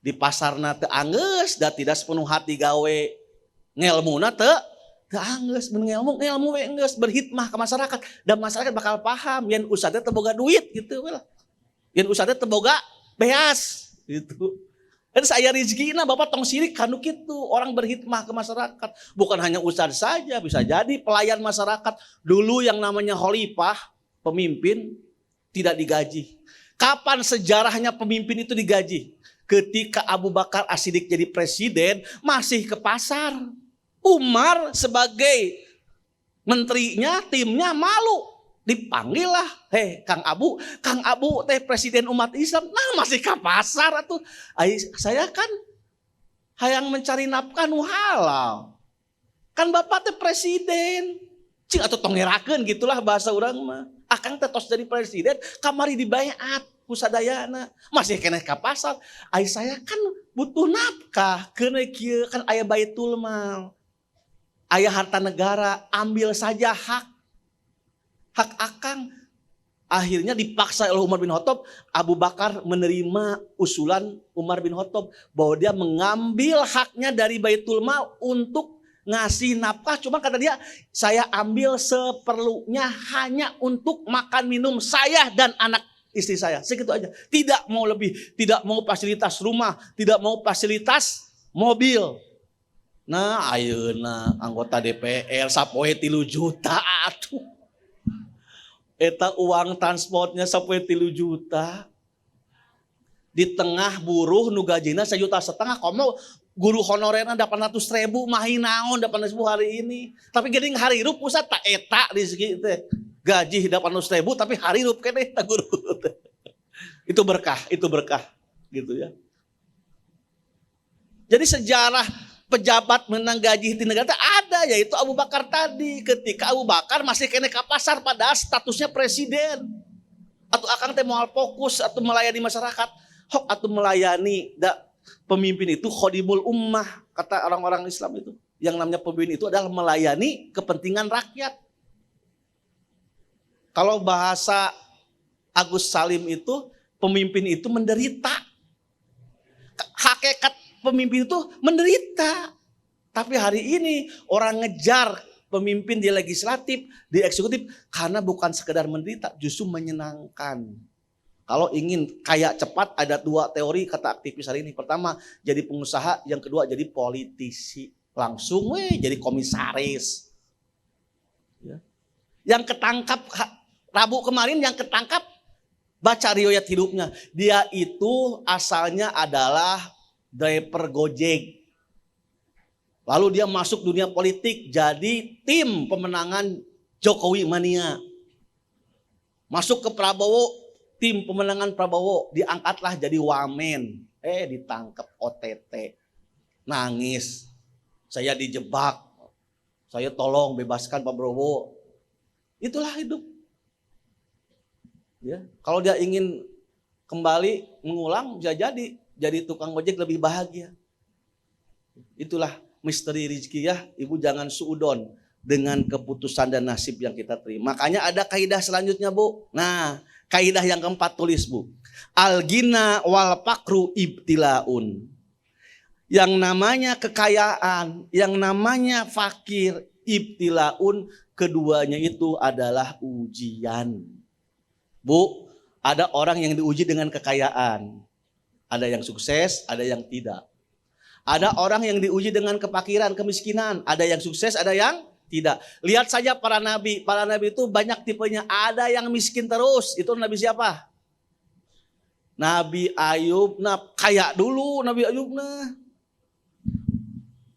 Di pasarna teu anggeus da tidak sepenuh hati gawe ngelmuna teu anggeus, mun ngelmu we enggeus berhikmah ke masyarakat dan masyarakat bakal paham yen ustadznya teu boga duit gitu we lah. Yen ustadznya teu boga beas gitu. Dan saya rizkina Bapak tong sirik kanu kitu, orang berhikmah ke masyarakat. Bukan hanya ustadz saja, bisa jadi pelayan masyarakat. Dulu yang namanya khalifah, pemimpin tidak digaji. Kapan sejarahnya pemimpin itu digaji? Ketika Abu Bakar As-Siddiq jadi presiden, masih ke pasar. Umar sebagai menterinya, timnya malu. Dipanggil lah, Kang Abu teh presiden umat Islam, nah masih ke pasar atuh. Saya kan hayang mencari nafkah nu halal. Kan Bapak teh presiden. Cing atuh tongerakeun gitulah bahasa urang mah. Akang teh tos jadi presiden, kamari dibayat ku sadayana. Masih keneh ka pasar. Saya kan butuh nafkah, keneh kieu kan aya baitul mal. Aya harta negara, ambil saja hak akang. Akhirnya dipaksa oleh Umar bin Khattab, Abu Bakar menerima usulan Umar bin Khattab bahwa dia mengambil haknya dari baitul mal untuk ngasih nafkah. Cuma kata dia, saya ambil seperlunya hanya untuk makan minum saya dan anak istri saya. Segitu aja. Tidak mau lebih, tidak mau fasilitas rumah, tidak mau fasilitas mobil. Nah, ayeuna anggota DPR sapoe 3 juta atuh. Eta uang transportnya sampai 3 juta. Di tengah buruh nu gajina 1,5 juta. Komo guru honorerna 800.000 mahi naon 800.000 hari ini. Tapi geuning harirup pusat tak eta rezeki teh. Gaji 800.000 tapi harirup keneh ta guru. Itu berkah gitu ya. Jadi sejarah pejabat menang gaji di negara ada, yaitu Abu Bakar tadi. Ketika Abu Bakar masih kena ke pasar padahal statusnya presiden. Atau akang teh moal fokus atau melayani masyarakat. Hok atau melayani pemimpin itu khodimul ummah, kata orang-orang Islam itu. Yang namanya pemimpin itu adalah melayani kepentingan rakyat. Kalau bahasa Agus Salim itu, pemimpin itu menderita. Hakikat pemimpin itu menderita. Tapi hari ini orang ngejar pemimpin di legislatif, di eksekutif karena bukan sekedar menderita, justru menyenangkan. Kalau ingin kaya cepat ada 2 teori kata aktivis hari ini. Pertama jadi pengusaha, yang kedua jadi politisi. Langsung jadi komisaris. Ya. Yang ketangkap Rabu kemarin yang ketangkap, baca riwayat hidupnya. Dia itu asalnya adalah driver Gojek. Lalu dia masuk dunia politik jadi tim pemenangan Jokowi Mania. Masuk ke Prabowo, tim pemenangan Prabowo, diangkatlah jadi wamen. Ditangkap OTT. Nangis. Saya dijebak. Saya tolong bebaskan Pak Prabowo. Itulah hidup. Ya, kalau dia ingin kembali mengulang bisa jadi tukang ojek lebih bahagia. Itulah misteri rezeki ya. Ibu jangan suudon dengan keputusan dan nasib yang kita terima. Makanya ada kaidah selanjutnya, Bu. Nah, kaidah yang keempat tulis, Bu. Al-ghina wal fakru ibtilaun. Yang namanya kekayaan, yang namanya fakir, ibtilaun, keduanya itu adalah ujian. Bu, ada orang yang diuji dengan kekayaan. Ada yang sukses, ada yang tidak. Ada orang yang diuji dengan kefakiran, kemiskinan. Ada yang sukses, ada yang tidak. Lihat saja para nabi. Para nabi itu banyak tipenya. Ada yang miskin terus. Itu nabi siapa? Nabi Ayub. Kaya dulu Nabi Ayub.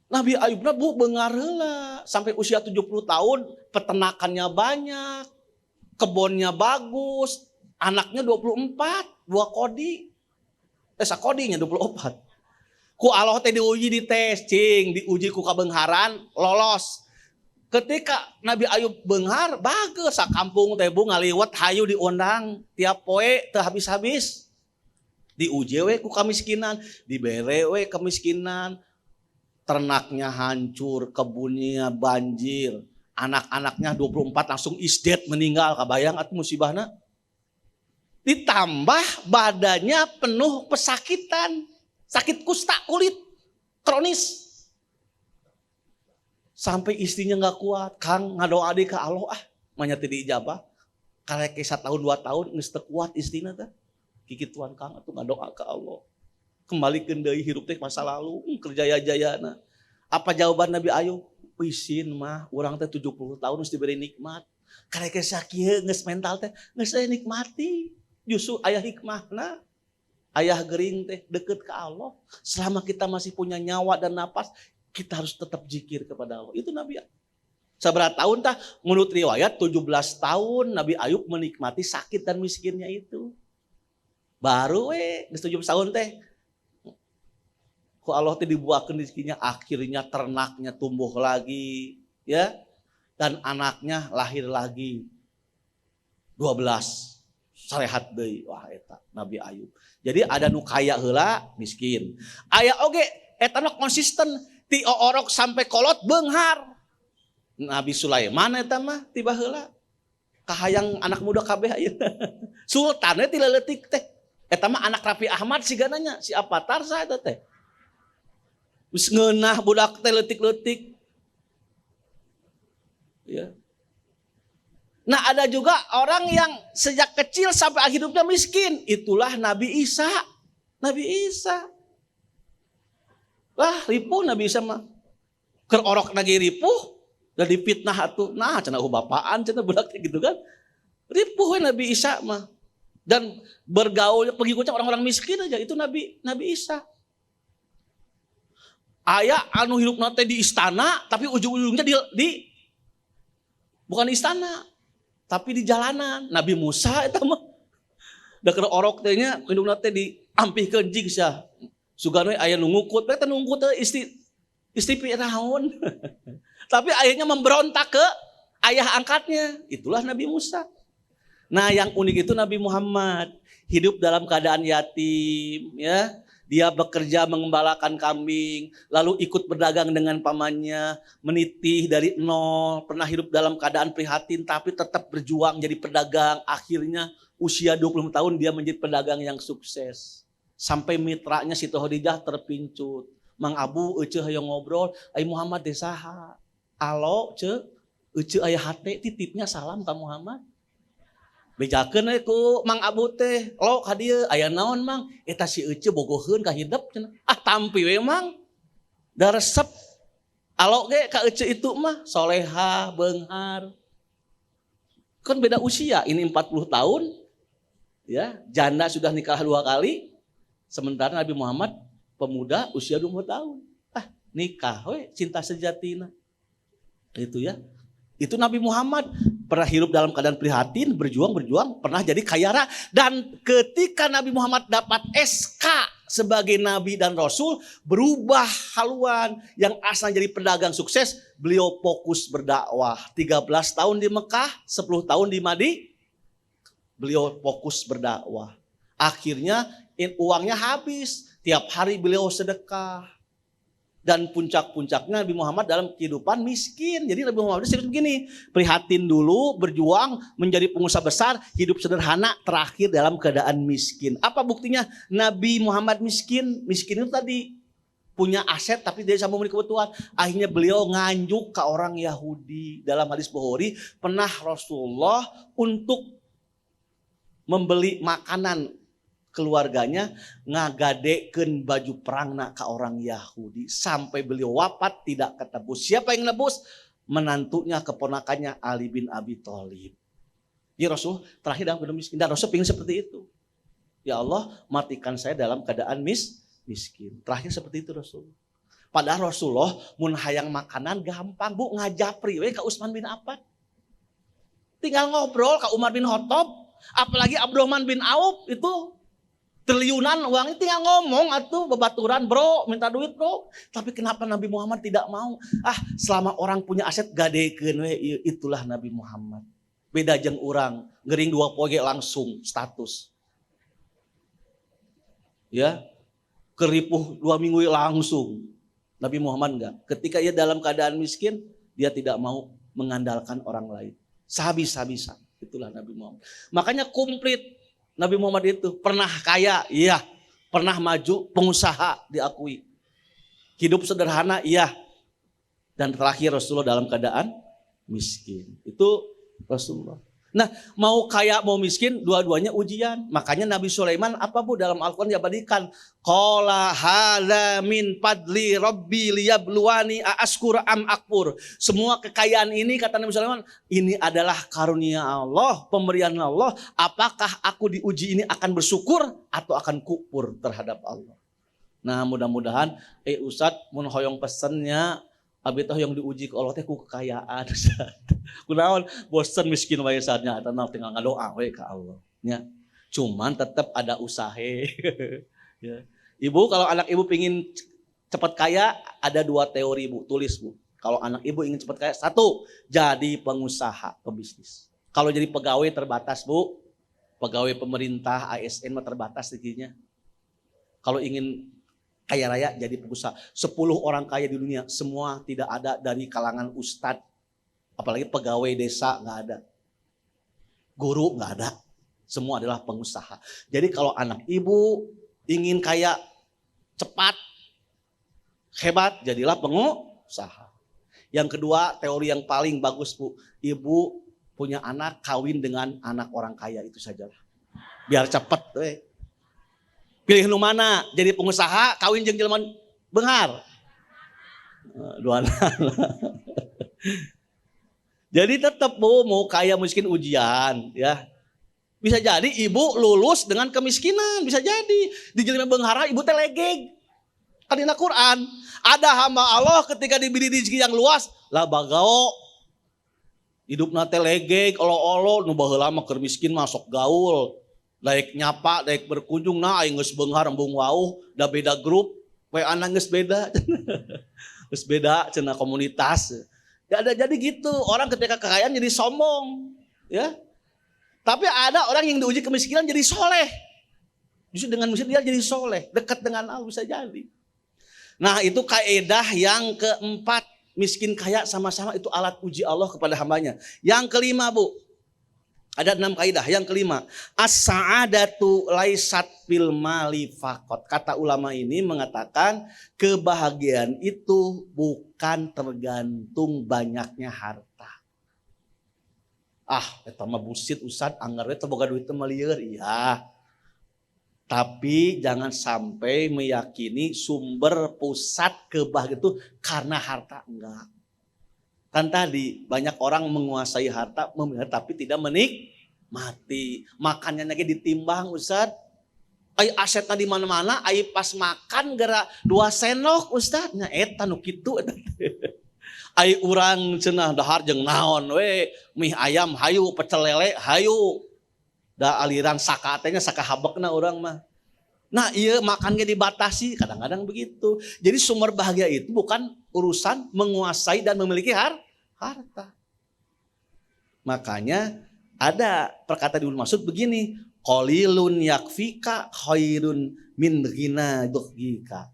Nabi Ayub Bu bengar heula. Sampai usia 70 tahun. Peternakannya banyak. Kebunnya bagus. Anaknya 24. 2 kodi. Sakodinya 24. Ku Allah teh diuji di tes, diuji ku kabengharan, lolos. Ketika Nabi Ayub beunghar, bageus sakampung teh Bu ngaliwat hayu diundang tiap poe teu habis-habis. Diuji we ku kamiskinan, dibere we kemiskinan. Ternaknya hancur, kebunnya banjir, anak-anaknya 24 langsung isdet meninggal, kabayang atuh musibahna. Ditambah badannya penuh pesakitan, sakit kusta kulit, kronis. Sampai istrinya gak kuat, Kang ngadoa deui ka Allah manya teu diijabah. Karek 1 tahun 2 tahun geus teu kuat istrina teh. Kikituan Kang atuh ngadoa ka Allah. Kembalikan deui hirup teh masa lalu, kerjaya-jayana. Apa jawaban Nabi Ayub? Isin mah, urang teh 70 tahun harus diberi nikmat. Karek sakieu geus mental teh, geus aya nikmati. Justru aya hikmahna. Ayah gering teh deket ke Allah. Selama kita masih punya nyawa dan napas, kita harus tetap zikir kepada Allah. Itu Nabi Ayub. Seberapa tahun tah? Menurut riwayat 17 tahun Nabi Ayub menikmati sakit dan miskinnya itu. Baru geus 17 tahun teh. Ku Allah teh dibuahkeun rezekinya, akhirnya ternaknya tumbuh lagi, ya. Dan anaknya lahir lagi. 12. Sarehat deui. Wah eta Nabi Ayub. Jadi ada nu kaya heula miskin. Aya oge eta mah konsisten ti orok sampai kolot beunghar. Nabi Sulaiman eta mah tiba heula kahayang anak muda kabeh ayeuna. Sultan ti leutik teh. Eta mah anak Raffi Ahmad sigananya, si Avatar sa eta teh. Wis ngeunah budak teh leutik-leutik. Ya. Nah ada juga orang yang sejak kecil sampai akhir hidupnya miskin. Itulah Nabi Isa. Nabi Isa. Wah ripuh Nabi Isa mah. Keur orok lagi ripuh. Dan dipitnah atuh. Nah cenah bapaan cenah budak gitu kan. Ripuh Nabi Isa mah. Dan bergaul pengikutnya orang-orang miskin aja. Itu Nabi Isa. Aya anu hidupna teh di istana. Tapi ujung-ujungnya di bukan di istana. Tapi di jalanan. Nabi Musa itu mah. Da keur orok teh nya hidupna teh diampihkeun jig sia. Sugana aya nu ngukut, eta nungkut teh istri Firaun. Tapi akhirnya memberontak ke ayah angkatnya. Itulah Nabi Musa. Nah yang unik itu Nabi Muhammad. Hidup dalam keadaan yatim. Ya. Dia bekerja mengembalakan kambing. Lalu ikut berdagang dengan pamannya. Menitih dari nol. Pernah hidup dalam keadaan prihatin. Tapi tetap berjuang jadi pedagang. Akhirnya usia 20 tahun dia menjadi pedagang yang sukses. Sampai mitranya Siti Khadijah terpincut. Mang Abu eueuh hayang ngobrol. Ai Muhammad teh saha? Alo ce, eueuh aya hate titipnya salam ka Muhammad. Bejakeun ku Mang Abu teh, lo ka dieu aya naon Mang? Eta si eueuh bogoheun ka hidep cenah. Tampi we Mang. Da resep. Alo ge ka eueuh itu mah soleha, beunghar. Kan beda usia, ini 40 tahun. Ya, janda sudah nikah 2 kali. Sementara Nabi Muhammad pemuda usia 20 tahun. Nikah we cinta sejatina. Itu ya. Itu Nabi Muhammad pernah hidup dalam keadaan prihatin, berjuang, pernah jadi kaya raya. Dan ketika Nabi Muhammad dapat SK sebagai Nabi dan Rasul, berubah haluan. Yang asalnya jadi pedagang sukses, beliau fokus berdakwah. 13 tahun di Mekah, 10 tahun di Madinah, beliau fokus berdakwah. Akhirnya uangnya habis, tiap hari beliau sedekah. Dan puncak-puncaknya Nabi Muhammad dalam kehidupan miskin. Jadi Nabi Muhammad itu begini, prihatin dulu, berjuang, menjadi pengusaha besar, hidup sederhana, terakhir dalam keadaan miskin. Apa buktinya Nabi Muhammad miskin? Miskin itu tadi punya aset tapi dia sama memiliki kebutuhan. Akhirnya beliau nganjuk ke orang Yahudi. Dalam hadis Bukhari, pernah Rasulullah untuk membeli makanan keluarganya ngagadekeun baju perangna ke orang Yahudi sampai beliau wafat tidak ketebus. Siapa yang nebus? Menantunya, keponakannya Ali bin Abi Thalib. Ya Rasul terakhir dalam keadaan miskin. Dan Rasul ingin seperti itu. Ya Allah matikan saya dalam keadaan miskin. Terakhir seperti itu Rasul. Padahal Rasulullah mun hayang makanan gampang bu, ngajapri we ka Utsman bin Affan. Tinggal ngobrol ka Umar bin Khattab, apalagi Abdurrahman bin Auf itu triliunan uangnya, tinggal ngomong atuh bebaturan, bro minta duit bro. Tapi kenapa Nabi Muhammad tidak mau? Selama orang punya aset gadekeun we, itulah Nabi Muhammad. Beda jeung urang, gering 2 poe langsung status. Ya. Keripuh 2 minggu langsung. Nabi Muhammad enggak. Ketika ia dalam keadaan miskin, dia tidak mau mengandalkan orang lain. Sehabis-habisan. Itulah Nabi Muhammad. Makanya komplit Nabi Muhammad itu. Pernah kaya, iya. Pernah maju, pengusaha, diakui. Hidup sederhana, iya. Dan terakhir Rasulullah dalam keadaan miskin. Itu Rasulullah. Nah, mau kaya mau miskin dua-duanya ujian. Makanya Nabi Sulaiman apa Bu dalam Al-Qur'an diabadikan, qala hadza min fadli rabbi liyabluwani aashkur am akfur. Semua kekayaan ini kata Nabi Sulaiman, ini adalah karunia Allah, pemberian Allah. Apakah aku diuji ini akan bersyukur atau akan kufur terhadap Allah? Nah, mudah-mudahan Ustadz mun hoyong pesennya abi teh yang diuji ke Allah teh ku kekayaan. Kunaon bosan miskin wae saatnya tanah tinggal ngadoa we ka Allah. Ya. Cuman tetap ada usaha. Ya. Ibu kalau anak ibu pingin cepat kaya ada 2 teori Bu, tulis Bu. Kalau anak ibu ingin cepat kaya, 1 jadi pengusaha, pebisnis. Kalau jadi pegawai terbatas Bu. Pegawai pemerintah ASN mah terbatas rezekinya. Kalau ingin kaya raya jadi pengusaha. 10 orang kaya di dunia semua tidak ada dari kalangan ustadz. Apalagi pegawai desa nggak ada. Guru nggak ada. Semua adalah pengusaha. Jadi kalau anak ibu ingin kaya cepat, hebat, jadilah pengusaha. Yang kedua teori yang paling bagus Bu. Ibu punya anak kawin dengan anak orang kaya itu sajalah. Biar cepat. Pilih nu mana? Jadi pengusaha, kawin jeung jelema beunghar. Duana. Jadi tetap Bu, mau kaya miskin ujian ya. Bisa jadi ibu lulus dengan kemiskinan, bisa jadi. Di jelema beunghara ibu teh legeg. Kan dina Quran, ada hamba Allah ketika diberi rezeki yang luas, lah bagao. Hidupna teh legeg, olo-olo nu baheula mah keur miskin masuk gaul. Daek nyapa, daek berkunjung, nah aing geus beunghar embung wauh, da beda grup, WA-na geus beda. Geus beda cenah komunitas. Ya ada jadi gitu, orang ketika kekayaan jadi sombong, ya. Tapi ada orang yang diuji kemiskinan jadi soleh. Justru dengan miskin dia jadi soleh, dekat dengan Allah bisa jadi. Nah, itu kaidah yang keempat, miskin kaya sama-sama itu alat uji Allah kepada hambanya. Yang kelima Bu, ada 6 kaidah. Yang kelima, as-sa'adatu laisat fil mali faqat. Kata ulama ini mengatakan kebahagiaan itu bukan tergantung banyaknya harta. Eta mah bullshit Ustad, anggar we teu boga duit teh lieur. Iya. Tapi jangan sampai meyakini sumber pusat kebahagiaan itu karena harta, enggak. Kan tadi banyak orang menguasai harta, tapi tidak menikmati. Makannya lagi ditimbang Ustad. Ai asetna di mana-mana, ai pas makan gara 2 sendok Ustad. Nya eta nu kitu. Ai urang cenah dahar jeung naon we, mie ayam hayu, pecel lele hayu. Da aliran saka teh nya saka habekna urang mah. Nah, iya makannya dibatasi, kadang-kadang begitu. Jadi sumber bahagia itu bukan urusan menguasai dan memiliki harta. Makanya ada perkataan Ibnu Mas'ud begini, qalilun yakfika khairun min ghina dughika.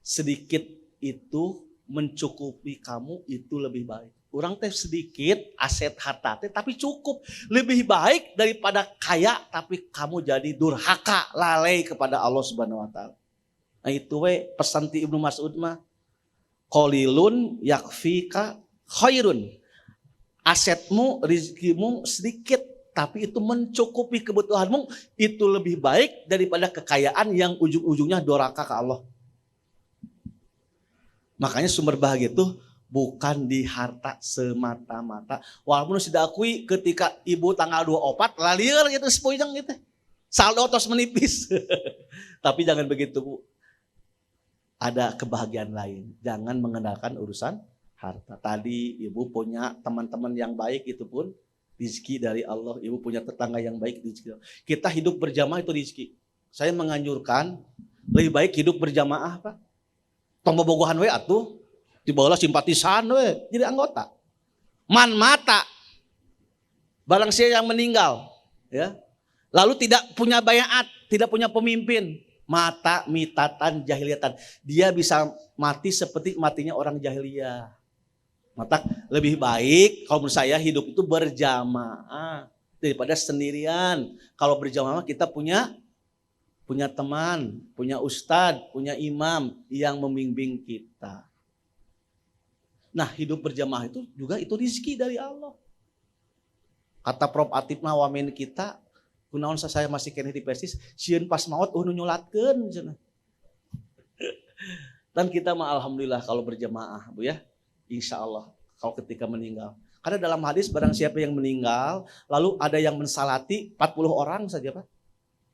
Sedikit itu mencukupi kamu itu lebih baik. Orang teh sedikit aset harta teh tapi cukup, lebih baik daripada kaya tapi kamu jadi durhaka, lalai kepada Allah Subhanahu wa taala. Nah itu we pesan ti Ibnu Mas'ud mah, qalilun yakfika khairun. Asetmu, rezekimu sedikit tapi itu mencukupi kebutuhanmu, itu lebih baik daripada kekayaan yang ujung-ujungnya durhaka ke Allah. Makanya sumber bahagia itu bukan di harta semata-mata. Walaupun sudah akui ketika ibu tanggal 24 lalieur gitu sepuyeng gitu. Saldo tos menipis. Tapi jangan begitu Bu. Ada kebahagiaan lain. Jangan mengandalkan urusan harta. Tadi ibu punya teman-teman yang baik, itu pun rezeki dari Allah. Ibu punya tetangga yang baik, rezeki. Kita hidup berjamaah itu rezeki. Saya menganjurkan lebih baik hidup berjamaah Pak. Tong bobogohan we atuh. Dibawalah simpatisan we jadi anggota. Man mata barang siapa yang meninggal ya. Lalu tidak punya bayaat, tidak punya pemimpin. Mata mitatan jahiliyatan. Dia bisa mati seperti matinya orang jahiliyah. Maka lebih baik kalau menurut saya hidup itu berjamaah daripada sendirian. Kalau berjamaah kita punya teman, punya ustadz, punya imam yang membimbing kita. Nah, hidup berjamaah itu juga itu rezeki dari Allah. Kata Prof. Atip wamen kita, kunaon saya masih kene di persis, sieun pas maot nu nyulatkeun cenah. Dan kita mah alhamdulillah kalau berjamaah, Bu ya. Insya Allah kalau ketika meninggal. Karena dalam hadis barang siapa yang meninggal, lalu ada yang mensalati 40 orang saja Pak.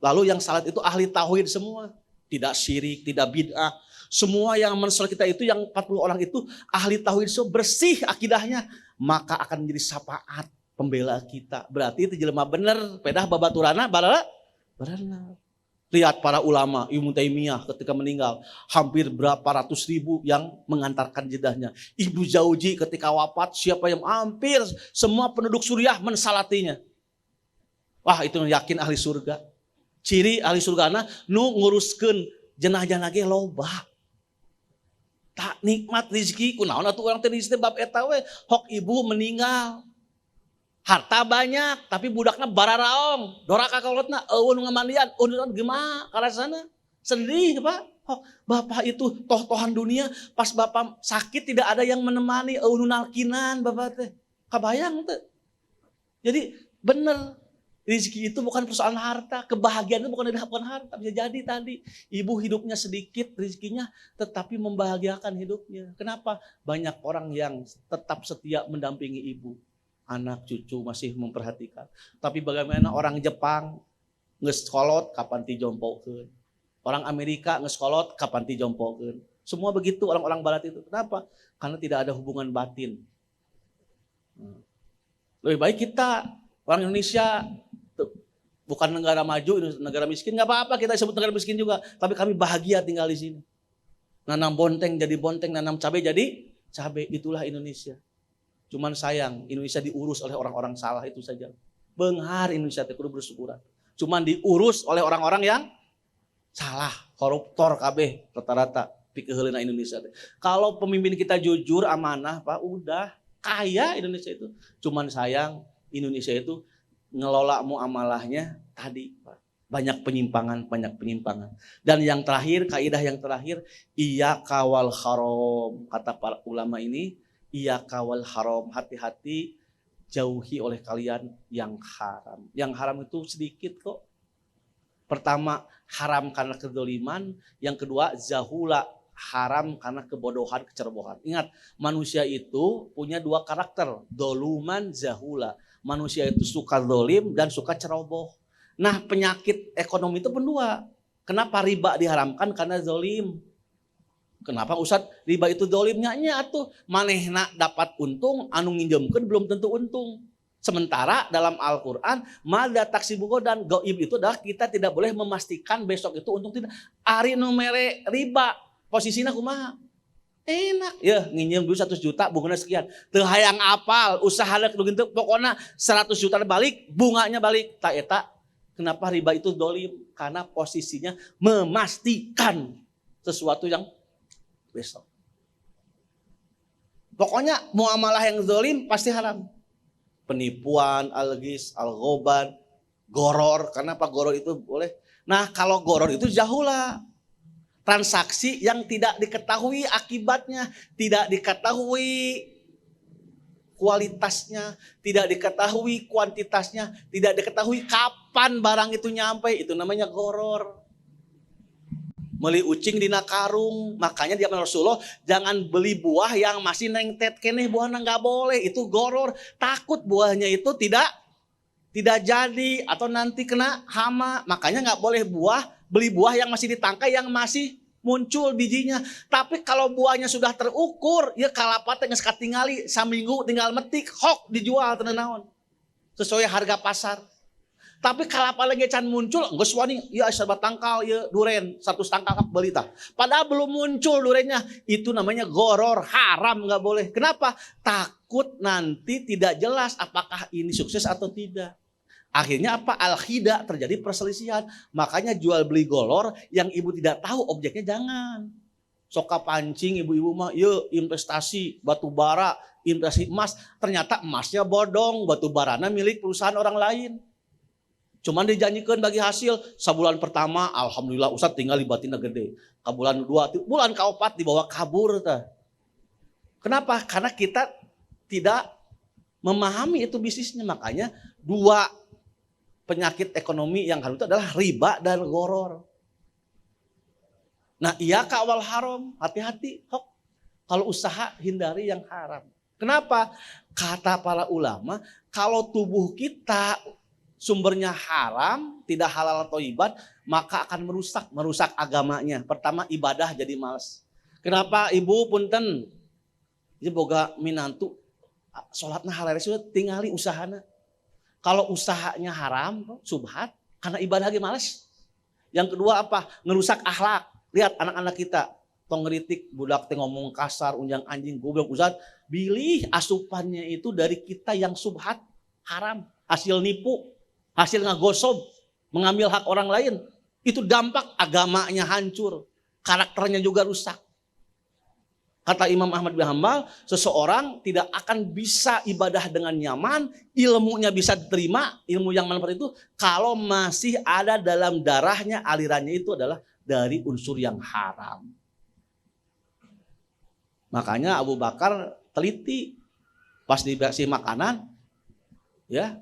Lalu yang salat itu ahli tauhid semua. Tidak syirik, tidak bid'ah. Semua yang mensalat kita itu yang 40 orang itu ahli tauhid semua, bersih akidahnya. Maka akan menjadi syafaat pembela kita. Berarti itu jelema bener, pedah babaturana barana. Lihat para ulama Ibnu Taimiyah ketika meninggal, hampir berapa ratus ribu yang mengantarkan jedahnya. Ibnu Jauzi ketika wafat, siapa yang hampir semua penduduk Suriah mensalatinya. Wah, itu yakin ahli surga. Ciri ahli surgana nu nguruskeun jenazah ge loba. Tak nikmat rezeki kunaon atuh urang teh di bab eta we, hok ibu meninggal. Harta banyak, tapi budaknya bararaong. Doraka kaulotna, eueun ngamandian, eueun gema karasana. Sedih, Pak. Oh, Bapak itu toh-tohan dunia, pas Bapak sakit tidak ada yang menemani, eueun nalkinan Bapak teh. Kabayang teh. Jadi bener, rezeki itu bukan persoalan harta, kebahagiaan itu bukan harta. Bisa jadi tadi ibu hidupnya sedikit rezekinya, tetapi membahagiakan hidupnya. Kenapa? Banyak orang yang tetap setia mendampingi ibu. Anak cucu masih memperhatikan. Tapi bagaimana orang Jepang ngeskolot kapan ti jompokeun. Orang Amerika ngeskolot kapan ti jompokeun. Semua begitu orang-orang barat itu. Kenapa? Karena tidak ada hubungan batin. Lebih baik kita orang Indonesia bukan negara maju, negara miskin, nggak apa-apa kita sebut negara miskin juga. Tapi kami bahagia tinggal di sini. Nanam bonteng jadi bonteng, nanam cabai jadi cabai. Itulah Indonesia. Cuman sayang Indonesia diurus oleh orang-orang salah itu saja. Beunghar Indonesia teh kudu bersyukuran. Cuman diurus oleh orang-orang yang salah, koruptor kabeh rata-rata pikeulina Indonesia teh. Kalau pemimpin kita jujur, amanah, Pak, udah kaya Indonesia itu. Cuman sayang Indonesia itu ngelola muamalahnya tadi, Pak. Banyak penyimpangan. Dan yang terakhir, kaidah yang terakhir, iyyaka wal haram. Kata para ulama ini, iyyaka wal haram, hati-hati jauhi oleh kalian yang haram. Yang haram itu sedikit kok. Pertama, haram karena kedzaliman. Yang kedua, zahula, haram karena kebodohan, kecerobohan. Ingat, manusia itu punya dua karakter, doluman, zahula. Manusia itu suka zalim dan suka ceroboh. Nah, penyakit ekonomi itu berdua. Kenapa riba diharamkan? Karena zalim. Kenapa Ustaz riba itu dolimnya atuh manehna dapat untung anu nginjemkeun belum tentu untung. Sementara dalam Al-Quran mada taksibu dan gaib itu adalah kita tidak boleh memastikan besok itu untung tidak. Ari nu mere riba posisinya kumaha? Enak ya nginjem dulu 100 juta bunganya sekian. Teu hayang apal usaha kudu kitu pokona 100 juta balik bunganya balik. Tak eta kenapa riba itu dolim? Karena posisinya memastikan sesuatu yang besok. Pokoknya muamalah yang zalim pasti haram. Penipuan, algis, alghoban, goror. Kenapa goror itu boleh? Nah kalau goror itu jahula. Transaksi yang tidak diketahui akibatnya. Tidak diketahui kualitasnya. Tidak diketahui kuantitasnya. Tidak diketahui kapan barang itu nyampe. Itu namanya goror. Beli ucing dina karung, makanya dia Rasulullah jangan beli buah yang masih nengtet keneh buahnya nggak boleh, itu goror, takut buahnya itu tidak jadi atau nanti kena hama, makanya nggak boleh beli buah yang masih ditangkai yang masih muncul bijinya. Tapi kalau buahnya sudah terukur, ya kalapatnya geus katingali saminggu tinggal metik, hok dijual teu naon sesuai harga pasar. Tapi kalapa lagi can muncul, geus wani, ya serba tangkal, ya duren, 100 tangkal beli tah. Padahal belum muncul durennya, itu namanya goror, haram nggak boleh. Kenapa? Takut nanti tidak jelas apakah ini sukses atau tidak. Akhirnya apa? Al-khida, terjadi perselisihan. Makanya jual beli golor yang ibu tidak tahu objeknya jangan. Soka pancing ibu-ibu mah, yuk investasi batu bara, investasi emas. Ternyata emasnya bodong, batu barana milik perusahaan orang lain. Cuman dijanjikan bagi hasil sebulan pertama, alhamdulillah Ustadz tinggal libatin gede. Ke bulan 2, bulan ke-4 dibawa kabur. Kenapa? Karena kita tidak memahami itu bisnisnya. Makanya 2 penyakit ekonomi yang harus itu adalah riba dan goror. Nah, iya kawal haram, hati-hati. Kalau usaha hindari yang haram. Kenapa? Kata para ulama, kalau tubuh kita sumbernya haram, tidak halal atau ibadah, maka akan merusak agamanya. Pertama, ibadah jadi malas. Kenapa ibu punten? Ini boga minantu salatna halal sudah tingali usahana. Kalau usahanya haram, subhat, karena ibadah lagi malas. Yang kedua apa? Ngerusak akhlak. Lihat anak-anak kita, tong ngeritik budak teh ngomong kasar, unjang anjing, goblok Ustaz. Bilih asupannya itu dari kita yang subhat, haram, hasil nipu, hasil ngagosob, mengambil hak orang lain. Itu dampak agamanya hancur, karakternya juga rusak. Kata Imam Ahmad bin Hanbal, seseorang tidak akan bisa ibadah dengan nyaman, ilmunya bisa diterima, ilmu yang manfaat itu, kalau masih ada dalam darahnya, alirannya itu adalah dari unsur yang haram. Makanya Abu Bakar teliti, pas dikasih makanan, ya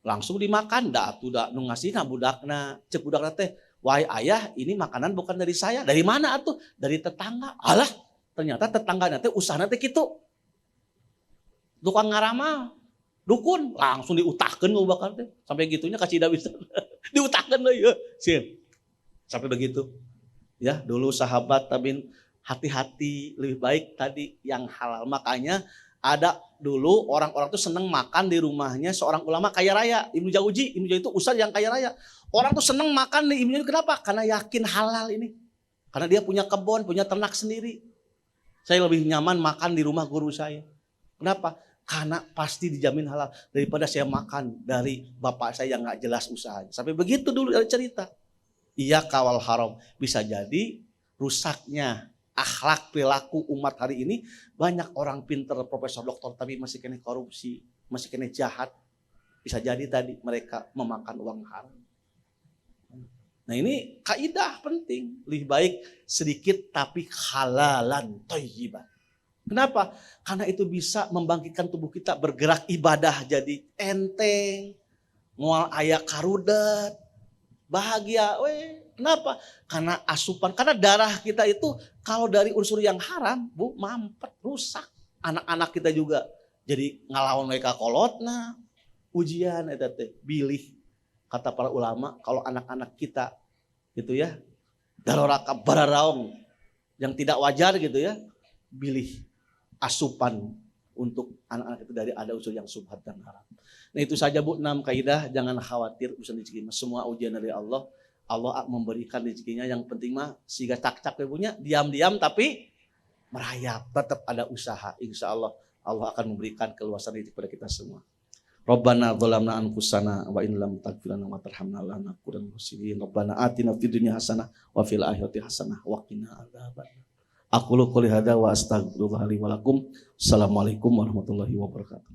langsung dimakan. Dah tuh dah ngasih budakna, cek budakna teh, wahai ayah, ini makanan bukan dari saya. Dari mana atuh? Dari tetangga. Alah, ternyata tetangganya teh usahana teh kitu. Tukang ngaramal, dukun, langsung diutahkeun Abu Bakar teh. Sampai gitunya kasih dah bisa. Diutahkeun deui ya. Sieun. Sampai begitu. Ya, dulu sahabat tabiin hati-hati, lebih baik tadi yang halal. Makanya ada dulu orang-orang tuh seneng makan di rumahnya seorang ulama kaya raya, Ibnu Jauzi. Ibnu Jauzi itu ustaz yang kaya raya. Orang tuh seneng makan di Ibnu Jauzi, kenapa? Karena yakin halal ini. Karena dia punya kebun, punya ternak sendiri. Saya lebih nyaman makan di rumah guru saya. Kenapa? Karena pasti dijamin halal daripada saya makan dari bapak saya yang nggak jelas usahanya. Sampai begitu dulu ada cerita. Iya kawal haram, bisa jadi rusaknya akhlak perilaku umat hari ini. Banyak orang pinter, profesor, doktor, tapi masih kena korupsi, masih kena jahat. Bisa jadi tadi mereka memakan uang haram. Nah ini kaidah penting, lebih baik sedikit tapi halalan thayyiban. Kenapa? Karena itu bisa membangkitkan tubuh kita bergerak ibadah jadi enteng, moal aya karudet, bahagia. Kenapa? Karena asupan, karena darah kita itu kalau dari unsur yang haram, Bu, mampet, rusak. Anak-anak kita juga jadi ngalawan mereka kolotna, ujian eta teh bilih. Kata para ulama, kalau anak-anak kita gitu ya, daroraka bararaong yang tidak wajar gitu ya, bilih asupan untuk anak-anak itu dari ada unsur yang subhat dan haram. Nah itu saja Bu, 6 kaidah, jangan khawatir urusan rezeki. Semua ujian dari Allah. Allah memberikan rezekinya, yang penting mah siga cak-cak punya, diam-diam tapi merayap, tetap ada usaha. Insya Allah Allah akan memberikan keluasan rezeki kepada kita semua. Rabbana dzalamna anfusana wa in lam taghfir lana wa tarhamna lanakunanna minal khasirin. Rabbana atina fid dunya hasanah wa fil akhirati hasanah wa qina adzabannar. Aqulu qouli hadza wa astaghfirullaha li wa lakum. Assalamualaikum warahmatullahi wabarakatuh.